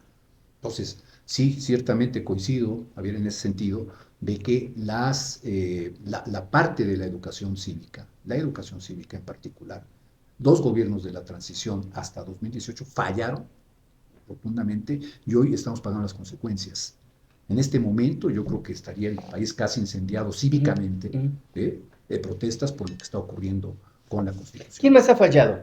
Entonces, sí, ciertamente coincido, Javier, en ese sentido, de que la parte de la educación cívica en particular, dos gobiernos de la transición hasta 2018 fallaron rotundamente y hoy estamos pagando las consecuencias. En este momento yo creo que estaría el país casi incendiado cívicamente de protestas por lo que está ocurriendo con la Constitución. ¿Quién más ha fallado?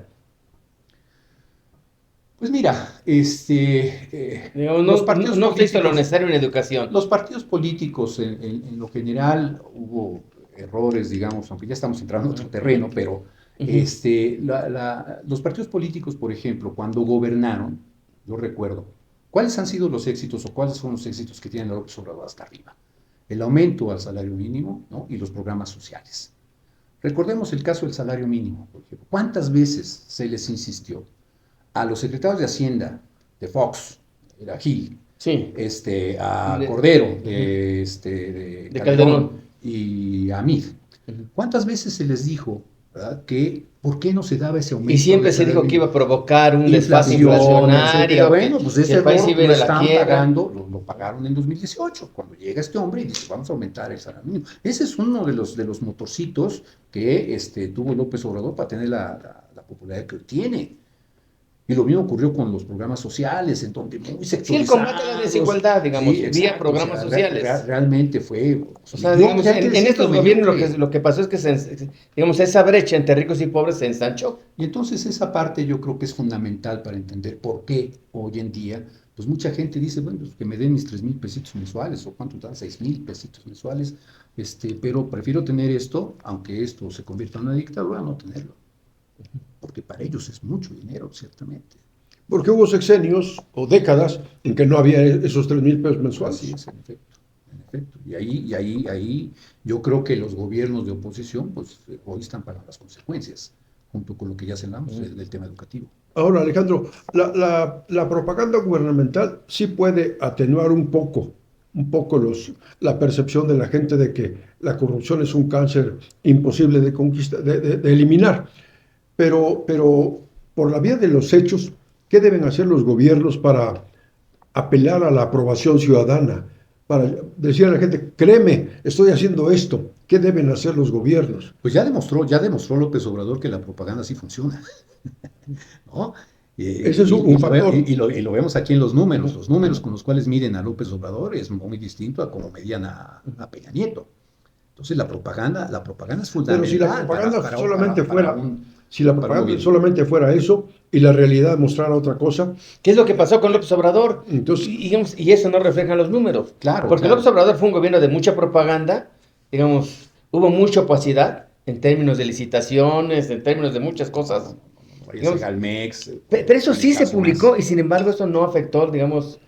Pues mira, Digamos, los partidos no se hizo lo políticos, necesario en educación. los partidos políticos en lo general hubo errores, digamos, aunque ya estamos entrando en otro terreno, pero los partidos políticos, por ejemplo, cuando gobernaron, yo recuerdo, ¿cuáles han sido los éxitos o cuáles son los éxitos que tienen López Obrador hasta arriba? El aumento al salario mínimo, ¿no? Y los programas sociales. Recordemos el caso del salario mínimo, por ejemplo. ¿Cuántas veces se les insistió a los secretarios de Hacienda de Fox, era Gil, Sí. a Cordero, de Calderón y a Amid? ¿Cuántas veces se les dijo, ¿verdad?, que por qué no se daba ese aumento? Y siempre se dijo que iba a provocar un desfase inflación, inflacionario. bueno, pues ese el país error iba a ir lo a la están quiebra. pagando, lo pagaron en 2018, cuando llega este hombre y dice, vamos a aumentar el salario mínimo. Ese es uno de los motorcitos que tuvo López Obrador para tener la popularidad que tiene. Y lo mismo ocurrió con los programas sociales, en donde muy sectorizados. Sí, el combate a la desigualdad, digamos, vía programas sociales. Realmente fue... O sea, digamos, en estos gobiernos lo que pasó es que, digamos, esa brecha entre ricos y pobres se ensanchó. Y entonces esa parte yo creo que es fundamental para entender por qué hoy en día, pues mucha gente dice, bueno, pues que me den mis 3,000 pesitos mensuales, o cuánto dan, 6,000 pesitos mensuales, pero prefiero tener esto, aunque esto se convierta en una dictadura, no tenerlo. Porque para ellos es mucho dinero, ciertamente. Porque hubo sexenios o décadas en que no había esos 3,000 pesos mensuales. Así es, en efecto. Y ahí yo creo que los gobiernos de oposición, pues hoy están pagando las consecuencias, junto con lo que ya señalamos del tema educativo. Ahora, Alejandro, la propaganda gubernamental sí puede atenuar un poco la percepción de la gente de que la corrupción es un cáncer imposible de eliminar. Pero por la vía de los hechos, ¿qué deben hacer los gobiernos para apelar a la aprobación ciudadana? Para decir a la gente, créeme, estoy haciendo esto. ¿Qué deben hacer los gobiernos? Pues ya demostró López Obrador que la propaganda sí funciona, ¿no? Ese es un factor. Y lo vemos aquí en los números. Los números con los cuales miden a López Obrador es muy distinto a cómo medían a Peña Nieto. Entonces la propaganda es fundamental. Pero si la propaganda solamente fuera eso y la realidad mostrara otra cosa. ¿Qué es lo que pasó con López Obrador? Entonces, y eso no refleja los números. Claro. Porque López Obrador fue un gobierno de mucha propaganda, digamos, hubo mucha opacidad en términos de licitaciones, en términos de muchas cosas. Galmex, pero eso sí se publicó y sin embargo eso no afectó, digamos,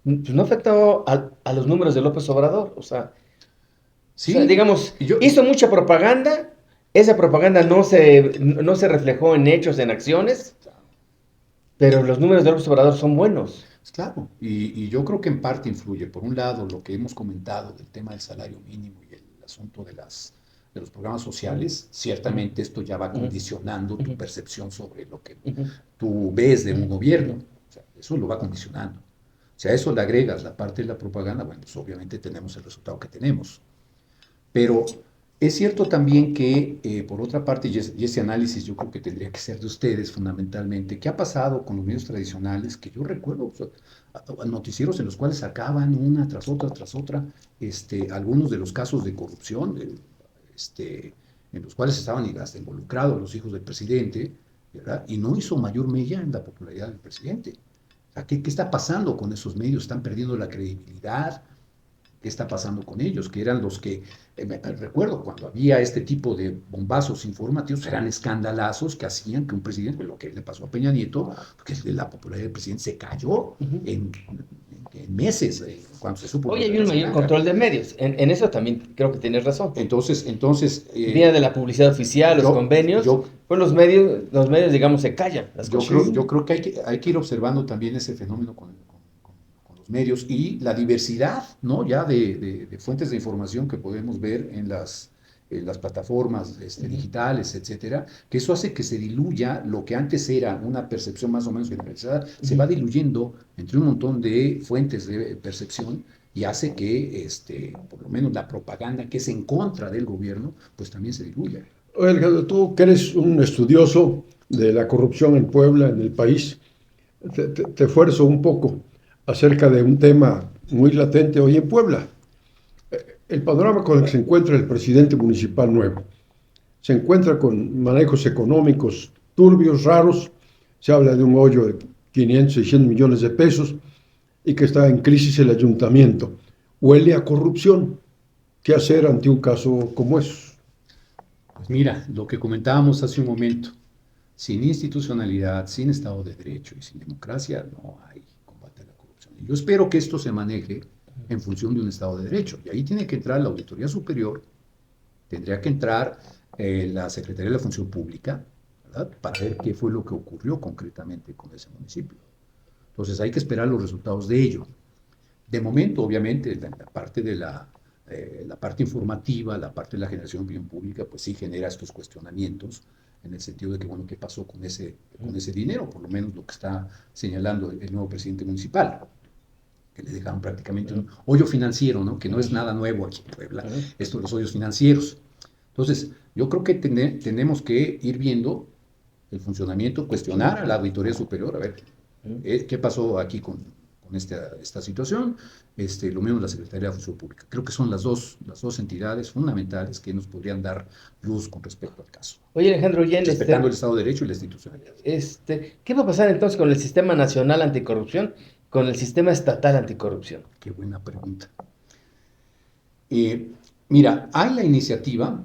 pues no afectó a los números de López Obrador. O sea, digamos, hizo mucha propaganda, esa propaganda no se reflejó en hechos, en acciones, pero los números de López Obrador son buenos. Claro, y yo creo que en parte influye, por un lado, lo que hemos comentado del tema del salario mínimo y el asunto de los programas sociales. Ciertamente esto ya va condicionando tu percepción sobre lo que tú ves de un gobierno. O sea, eso lo va condicionando. Si a eso le agregas la parte de la propaganda, bueno, pues obviamente tenemos el resultado que tenemos. Pero es cierto también que, por otra parte, y ese análisis yo creo que tendría que ser de ustedes fundamentalmente, ¿qué ha pasado con los medios tradicionales? Que yo recuerdo, o sea, noticieros en los cuales sacaban una tras otra, algunos de los casos de corrupción, en los cuales estaban hasta involucrados los hijos del presidente, ¿verdad? Y no hizo mayor mella en la popularidad del presidente. O sea, ¿qué está pasando con esos medios? ¿Están perdiendo la credibilidad? ¿Qué está pasando con ellos? Que eran los que, recuerdo, cuando había este tipo de bombazos informativos, eran escandalazos que hacían que un presidente, lo que le pasó a Peña Nieto, porque la popularidad del presidente se cayó en meses, cuando se supo. Hoy hay un mayor control de medios, en eso también creo que tienes razón. Entonces vía de la publicidad oficial, los convenios, pues los medios, digamos, se callan. Yo creo que hay que ir observando también ese fenómeno con los medios y la diversidad, ¿no? Ya de fuentes de información que podemos ver en las plataformas digitales, etcétera, que eso hace que se diluya lo que antes era una percepción más o menos generalizada, se va diluyendo entre un montón de fuentes de percepción y hace que, por lo menos la propaganda que es en contra del gobierno, pues también se diluya. Oye, Alejandro, tú que eres un estudioso de la corrupción en Puebla, en el país, te esfuerzo un poco acerca de un tema muy latente hoy en Puebla. El panorama con el que se encuentra el presidente municipal nuevo. Se encuentra con manejos económicos turbios, raros. Se habla de un hoyo de 500, 600 millones de pesos y que está en crisis el ayuntamiento. Huele a corrupción. ¿Qué hacer ante un caso como eso? Pues mira, lo que comentábamos hace un momento, sin institucionalidad, sin Estado de Derecho y sin democracia, no hay combate a la corrupción. Y yo espero que esto se maneje en función de un Estado de Derecho. Y ahí tiene que entrar la Auditoría Superior, tendría que entrar la Secretaría de la Función Pública, ¿verdad? Para ver qué fue lo que ocurrió concretamente con ese municipio. Entonces hay que esperar los resultados de ello. De momento, obviamente, la parte de la parte informativa, la parte de la generación de opinión pública, pues sí genera estos cuestionamientos en el sentido de que, bueno, ¿qué pasó con ese dinero? Por lo menos lo que está señalando el nuevo presidente municipal, que le dejaron prácticamente un hoyo financiero, ¿no? Que no es nada nuevo aquí en Puebla, esto de los hoyos financieros. Entonces, yo creo que tenemos que ir viendo el funcionamiento, cuestionar a la Auditoría Superior, a ver, ¿qué pasó aquí con esta situación? Lo mismo la Secretaría de Función Pública. Creo que son las dos entidades fundamentales que nos podrían dar luz con respecto al caso. Oye, Alejandro, Yen, respetando el Estado de Derecho y la institucionalidad. ¿Qué va a pasar entonces con el Sistema Nacional Anticorrupción, con el Sistema Estatal Anticorrupción? Qué buena pregunta. Mira, hay la iniciativa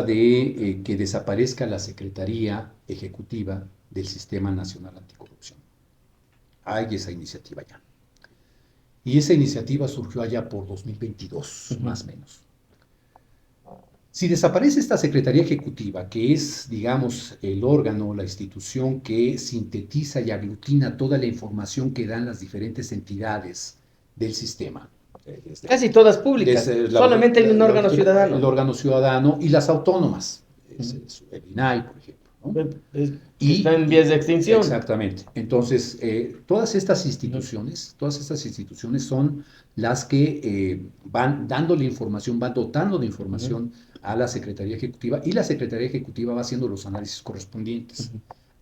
de que desaparezca la Secretaría Ejecutiva del Sistema Nacional Anticorrupción. Hay esa iniciativa ya. Y esa iniciativa surgió allá por 2022, más o menos. Si desaparece esta Secretaría Ejecutiva, que es, digamos, el órgano, la institución que sintetiza y aglutina toda la información que dan las diferentes entidades del sistema. Casi todas públicas, solamente hay un órgano ciudadano. El órgano ciudadano y las autónomas, el INAI, por ejemplo. ¿no? Está en vías de extinción. Exactamente. Entonces, todas estas instituciones son las que van dándole información, van dotando de información a la Secretaría Ejecutiva, y la Secretaría Ejecutiva va haciendo los análisis correspondientes.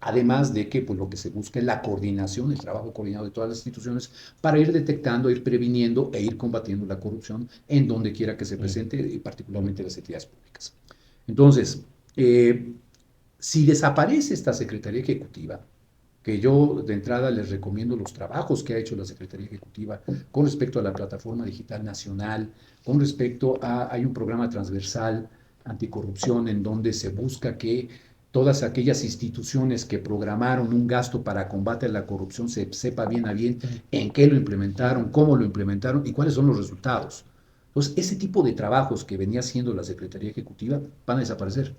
Además de que pues, lo que se busca es la coordinación, el trabajo coordinado de todas las instituciones para ir detectando, ir previniendo e ir combatiendo la corrupción en donde quiera que se presente, y particularmente las entidades públicas. Entonces, si desaparece esta Secretaría Ejecutiva, que yo de entrada les recomiendo los trabajos que ha hecho la Secretaría Ejecutiva con respecto a la Plataforma Digital Nacional, con respecto a, hay un programa transversal anticorrupción en donde se busca que todas aquellas instituciones que programaron un gasto para combate a la corrupción se sepa bien a bien en qué lo implementaron, cómo lo implementaron y cuáles son los resultados. Entonces, ese tipo de trabajos que venía haciendo la Secretaría Ejecutiva van a desaparecer.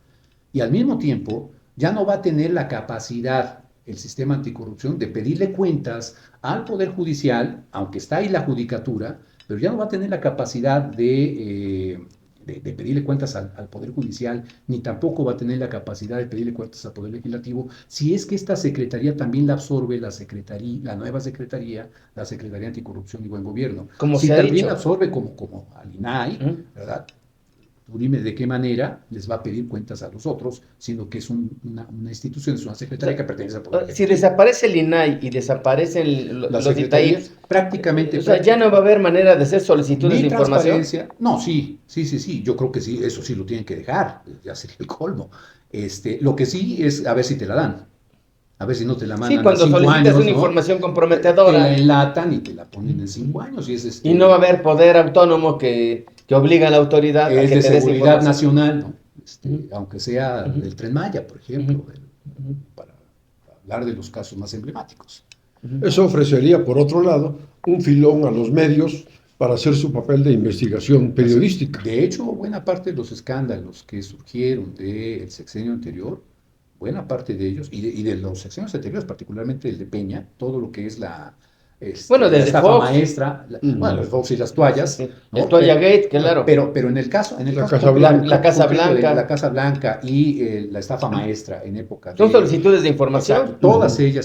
Y al mismo tiempo, ya no va a tener la capacidad el sistema anticorrupción de pedirle cuentas al Poder Judicial, aunque está ahí la judicatura, pero ya no va a tener la capacidad de pedirle cuentas al Poder Judicial, ni tampoco va a tener la capacidad de pedirle cuentas al Poder Legislativo, si es que esta Secretaría también la absorbe la nueva Secretaría, la Secretaría Anticorrupción y Buen Gobierno. Como si se ha también dicho. la absorbe como al INAI, ¿verdad? Tú dime de qué manera les va a pedir cuentas a los otros, siendo que es una institución, es una secretaría que pertenece al Poder. Si desaparece el INAI y desaparecen los ITAIPs, prácticamente. O sea, ya no va a haber manera de hacer solicitudes de información. No, sí, yo creo que sí, eso sí lo tienen que dejar, ya sería el colmo. Lo que sí es a ver si te la dan. A ver si no te la mandan. Sí, cuando solicitas una información comprometedora. Te la enlatan y te la ponen en 5 años. Y no va a haber poder autónomo que obliga a la autoridad a que te dé seguridad nacional, ¿no? Aunque sea del Tren Maya, por ejemplo, para hablar de los casos más emblemáticos. Eso ofrecería, por otro lado, un filón a los medios para hacer su papel de investigación periodística. De hecho, buena parte de los escándalos que surgieron del sexenio anterior, buena parte de ellos, y de los sexenios anteriores, particularmente el de Peña, todo lo que es la Bueno, la desde estafa Fox. maestra, bueno, los Fox y las toallas, Sí. ¿no? El Toalla Gate, claro. Pero en el caso, La caso Casa concreto- Blanca. La Casa concreto de Blanca. la Casa Blanca y la estafa maestra en época Son de... solicitudes de información. Exacto,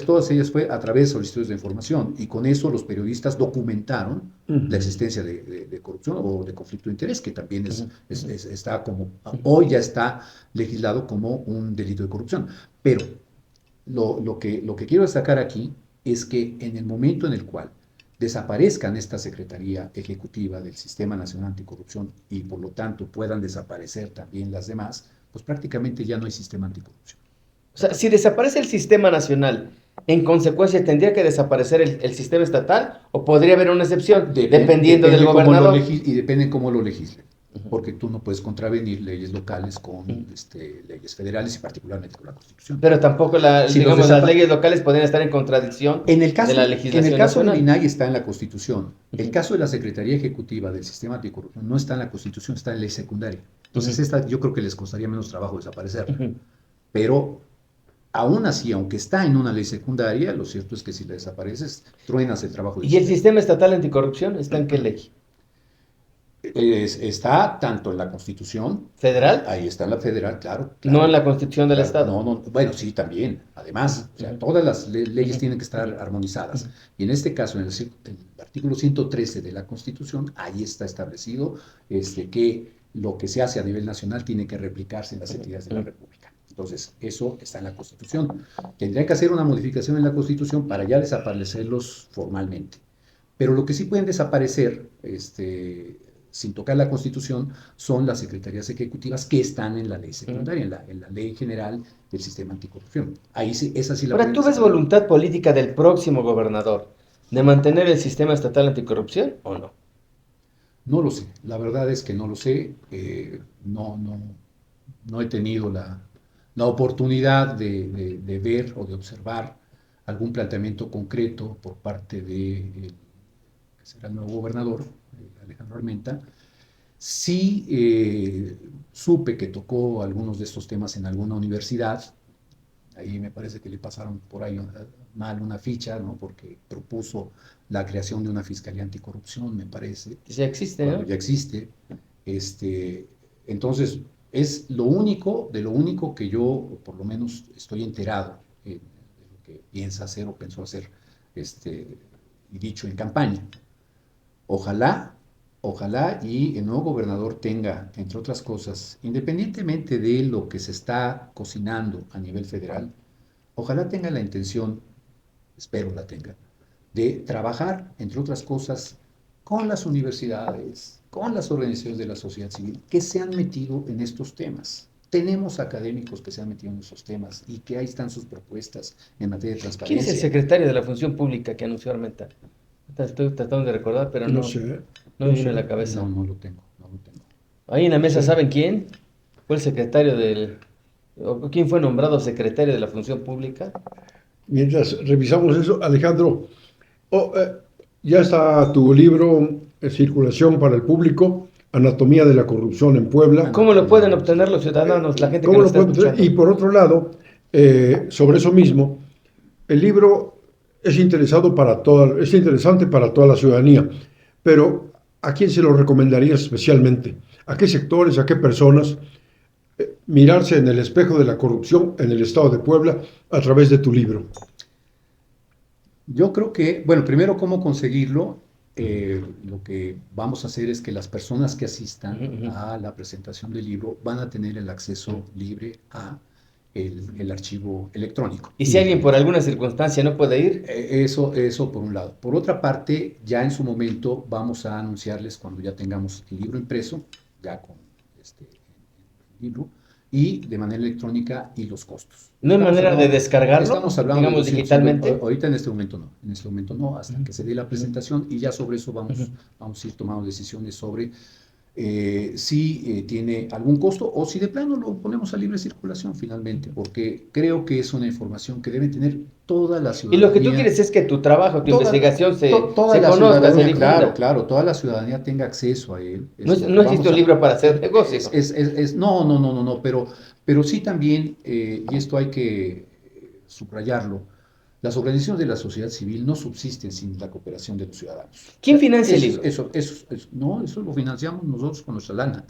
todas ellas fue a través de solicitudes de información y con eso los periodistas documentaron la existencia de corrupción o de conflicto de interés, que también está como, hoy ya está legislado como un delito de corrupción. Pero lo que quiero destacar aquí es que en el momento en el cual desaparezcan esta Secretaría Ejecutiva del Sistema Nacional Anticorrupción y por lo tanto puedan desaparecer también las demás, pues prácticamente ya no hay sistema anticorrupción. O sea, si desaparece el sistema nacional, en consecuencia, ¿tendría que desaparecer el sistema estatal o podría haber una excepción, dependiendo del cómo gobernador? y depende cómo lo legislen, porque tú no puedes contravenir leyes locales con leyes federales y particularmente con la Constitución. Pero tampoco Si digamos, las leyes locales podrían estar en contradicción En el caso, de la legislación en el caso nacional. del INAI está en la Constitución. El caso de la Secretaría Ejecutiva del Sistema Anticorrupción no está en la Constitución, está en ley secundaria. Entonces, esta yo creo que les costaría menos trabajo desaparecer. Pero aún así, aunque está en una ley secundaria, lo cierto es que si la desapareces, truenas el trabajo del ¿Y el sistema estatal anticorrupción está en qué ley? Está tanto en la Constitución, ¿Federal? ahí está la federal, claro. No en la Constitución del Claro, Estado. no, bueno, sí, también, además, o sea, todas las leyes tienen que estar armonizadas. Y en este caso, en el artículo 113 de la Constitución, ahí está establecido que lo que se hace a nivel nacional tiene que replicarse en las entidades de la República. Entonces, eso está en la Constitución. Tendría que hacer una modificación en la Constitución para ya desaparecerlos formalmente. Pero lo que sí pueden desaparecer, sin tocar la Constitución, son las secretarías ejecutivas que están en la ley secundaria, en la ley general del sistema anticorrupción. Ahí sí, esa sí la Ahora, pueden ¿tú ves desaparecer. voluntad política del próximo gobernador de mantener el sistema estatal anticorrupción o no? No lo sé, la verdad es que no lo sé. No he tenido la oportunidad de ver o de observar algún planteamiento concreto por parte de que será el nuevo gobernador, Alejandro Armenta. Sí supe que tocó algunos de estos temas en alguna universidad. Ahí me parece que le pasaron por ahí mal una ficha, ¿no? Porque propuso la creación de una fiscalía anticorrupción, me parece. Ya existe, ¿no? Ya existe. Entonces, es lo único que yo, por lo menos, estoy enterado de lo que piensa hacer o pensó hacer, y dicho en campaña. Ojalá y el nuevo gobernador tenga, entre otras cosas, independientemente de lo que se está cocinando a nivel federal, ojalá tenga la intención, espero la tenga, de trabajar, entre otras cosas, con las universidades, con las organizaciones de la sociedad civil que se han metido en estos temas. Tenemos académicos que se han metido en esos temas y que ahí están sus propuestas en materia de ¿Quién transparencia. es el secretario de la Función Pública que anunció Armenta? Estoy tratando de recordar, pero no sé. me viene a la cabeza. No lo tengo. Ahí en la mesa, ¿saben quién? Fue el secretario o quién fue nombrado secretario de la Función Pública. Mientras revisamos eso, Alejandro, ya está tu libro en circulación para el público, Anatomía de la Corrupción en Puebla. ¿Cómo lo pueden obtener los ciudadanos, la gente que ¿Cómo nos lo está pueden- escuchando? Y por otro lado, sobre eso mismo, el libro es interesante para toda la ciudadanía, pero ¿a quién se lo recomendarías especialmente? ¿A qué sectores, a qué personas? Mirarse en el espejo de la corrupción en el estado de Puebla a través de tu libro. Yo creo que, bueno, primero, ¿cómo conseguirlo? Lo que vamos a hacer es que las personas que asistan a la presentación del libro van a tener el acceso libre a el archivo electrónico. Y si alguien por alguna circunstancia no puede ir, Eso por un lado. Por otra parte, ya en su momento vamos a anunciarles cuando ya tengamos el libro impreso, ya con el libro, y de manera electrónica y los costos. ¿no hay manera de descargarlo, Estamos hablando digamos, de 250. digitalmente? Ahorita en este momento no, hasta que se dé la presentación y ya sobre eso vamos a ir tomando decisiones sobre si tiene algún costo o si de plano lo ponemos a libre circulación finalmente, porque creo que es una información que debe tener toda la Y ciudadanía. lo que tú quieres es que tu trabajo, tu investigación se toda la conozca, se ciudadanía, difunda. claro, toda la ciudadanía tenga acceso a él. No existe un libro para hacer negocios. No, pero sí también, y esto hay que subrayarlo, Las organizaciones de la sociedad civil no subsisten sin la cooperación de los ciudadanos. ¿Quién financia el Eso, libro? no, eso lo financiamos nosotros con nuestra lana.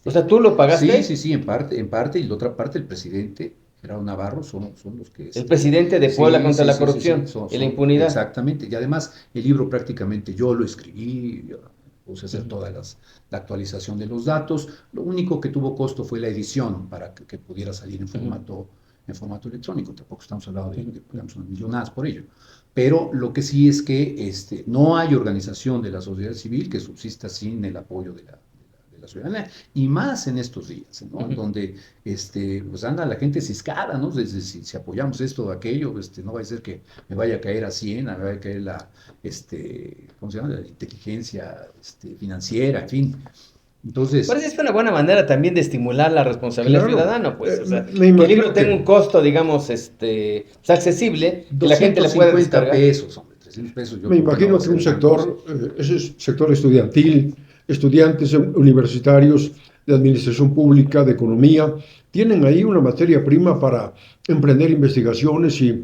O sea, ¿tú lo pagaste? Sí, en parte, y la otra parte el presidente, Gerardo Navarro, son los que... El presidente de Puebla contra la sí, corrupción son- y la son- impunidad. Exactamente, y además el libro prácticamente yo lo escribí, yo puse a hacer toda la actualización de los datos, lo único que tuvo costo fue la edición para que pudiera salir en formato electrónico, tampoco estamos hablando de digamos, unas millonadas por ello. Pero lo que sí es que no hay organización de la sociedad civil que subsista sin el apoyo de la ciudadanía, y más en estos días, ¿no? Donde pues anda la gente ciscada, ¿no? Desde si apoyamos esto o aquello, no va a ser que me vaya a caer a 100, me vaya a caer ¿cómo se llama? La inteligencia financiera, en fin. Entonces, Parece que es una buena manera también de estimular la responsabilidad Claro. ciudadana, pues. O sea, Me que el imagino libro tenga que- un costo, digamos, pues, accesible, que la gente le pueda 250 descargar. pesos, hombre, 300 pesos. Yo Me creo imagino no va a que un ser gran cosa. sector, ese sector estudiantil, estudiantes universitarios de administración pública, de economía, tienen ahí una materia prima para emprender investigaciones y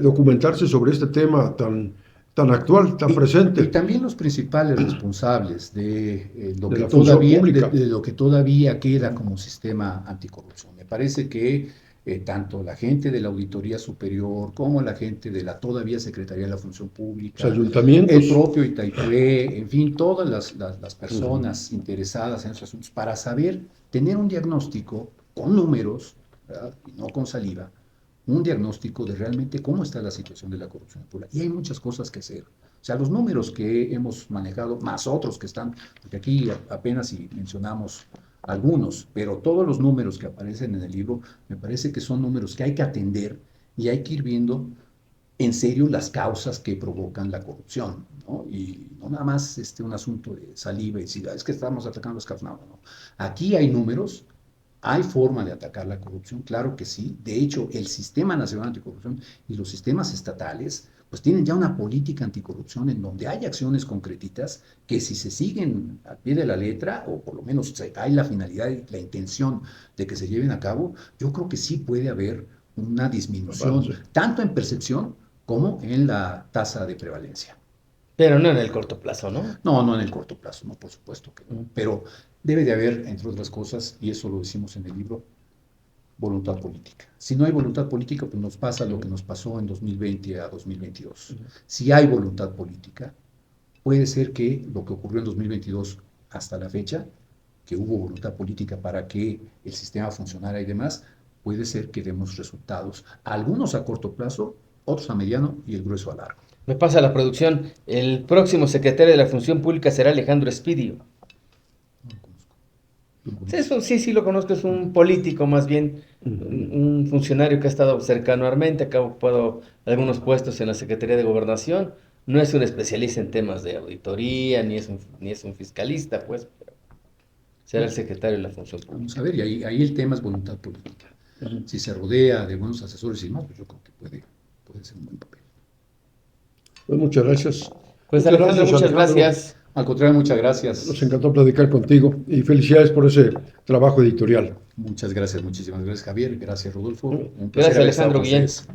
documentarse sobre este tema tan actual, tan Y presente. también los principales responsables De la función pública. de lo que todavía queda como sistema anticorrupción. Me parece que tanto la gente de la Auditoría Superior como la gente de la todavía Secretaría de la Función Pública, Los ayuntamientos. el propio Itaipúe, en fin, todas las personas interesadas en esos asuntos, para saber, tener un diagnóstico con números, ¿verdad? Y no con saliva, un diagnóstico de realmente cómo está la situación de la corrupción en Puebla. Y hay muchas cosas que hacer. O sea, los números que hemos manejado, más otros que están, porque aquí apenas si mencionamos algunos, pero todos los números que aparecen en el libro, me parece que son números que hay que atender y hay que ir viendo en serio las causas que provocan la corrupción, ¿no? Y no nada más un asunto de saliva y decir, es que estamos atacando las causas. No, no. Aquí hay números. ¿Hay forma de atacar la corrupción? Claro que sí. De hecho, el Sistema Nacional Anticorrupción y los sistemas estatales pues tienen ya una política anticorrupción en donde hay acciones concretitas que si se siguen al pie de la letra, o por lo menos hay la finalidad y la intención de que se lleven a cabo, yo creo que sí puede haber una disminución, tanto en percepción como en la tasa de prevalencia. Pero no en el corto plazo, ¿no? No en el corto plazo, no, por supuesto que no. Pero debe de haber, entre otras cosas, y eso lo decimos en el libro, voluntad política. Si no hay voluntad política, pues nos pasa lo que nos pasó en 2020 a 2022. Si hay voluntad política, puede ser que lo que ocurrió en 2022 hasta la fecha, que hubo voluntad política para que el sistema funcionara y demás, puede ser que demos resultados, algunos a corto plazo, otros a mediano y el grueso a largo. Me pasa la producción. El próximo secretario de la Función Pública será Alejandro Espidio. No lo conozco. ¿Tú lo Sí, conoces? sí lo conozco, es un político más bien, un funcionario que ha estado cercano a Armenta, que ha ocupado algunos puestos en la Secretaría de Gobernación. No es un especialista en temas de auditoría, ni es un fiscalista, pues, pero será el secretario de la Función Pública. Vamos a ver, y ahí el tema es voluntad política. Si se rodea de buenos asesores y demás, pues yo creo que puede ser un buen papel. Pues muchas gracias. Pues Muchas Alejandro, muchas Alejandro. gracias. Al contrario, muchas gracias. Nos encantó platicar contigo y felicidades por ese trabajo editorial. Muchas gracias, muchísimas gracias, Javier. Gracias, Rodolfo. Un placer Gracias, haber estado Alejandro con Guillén. ustedes.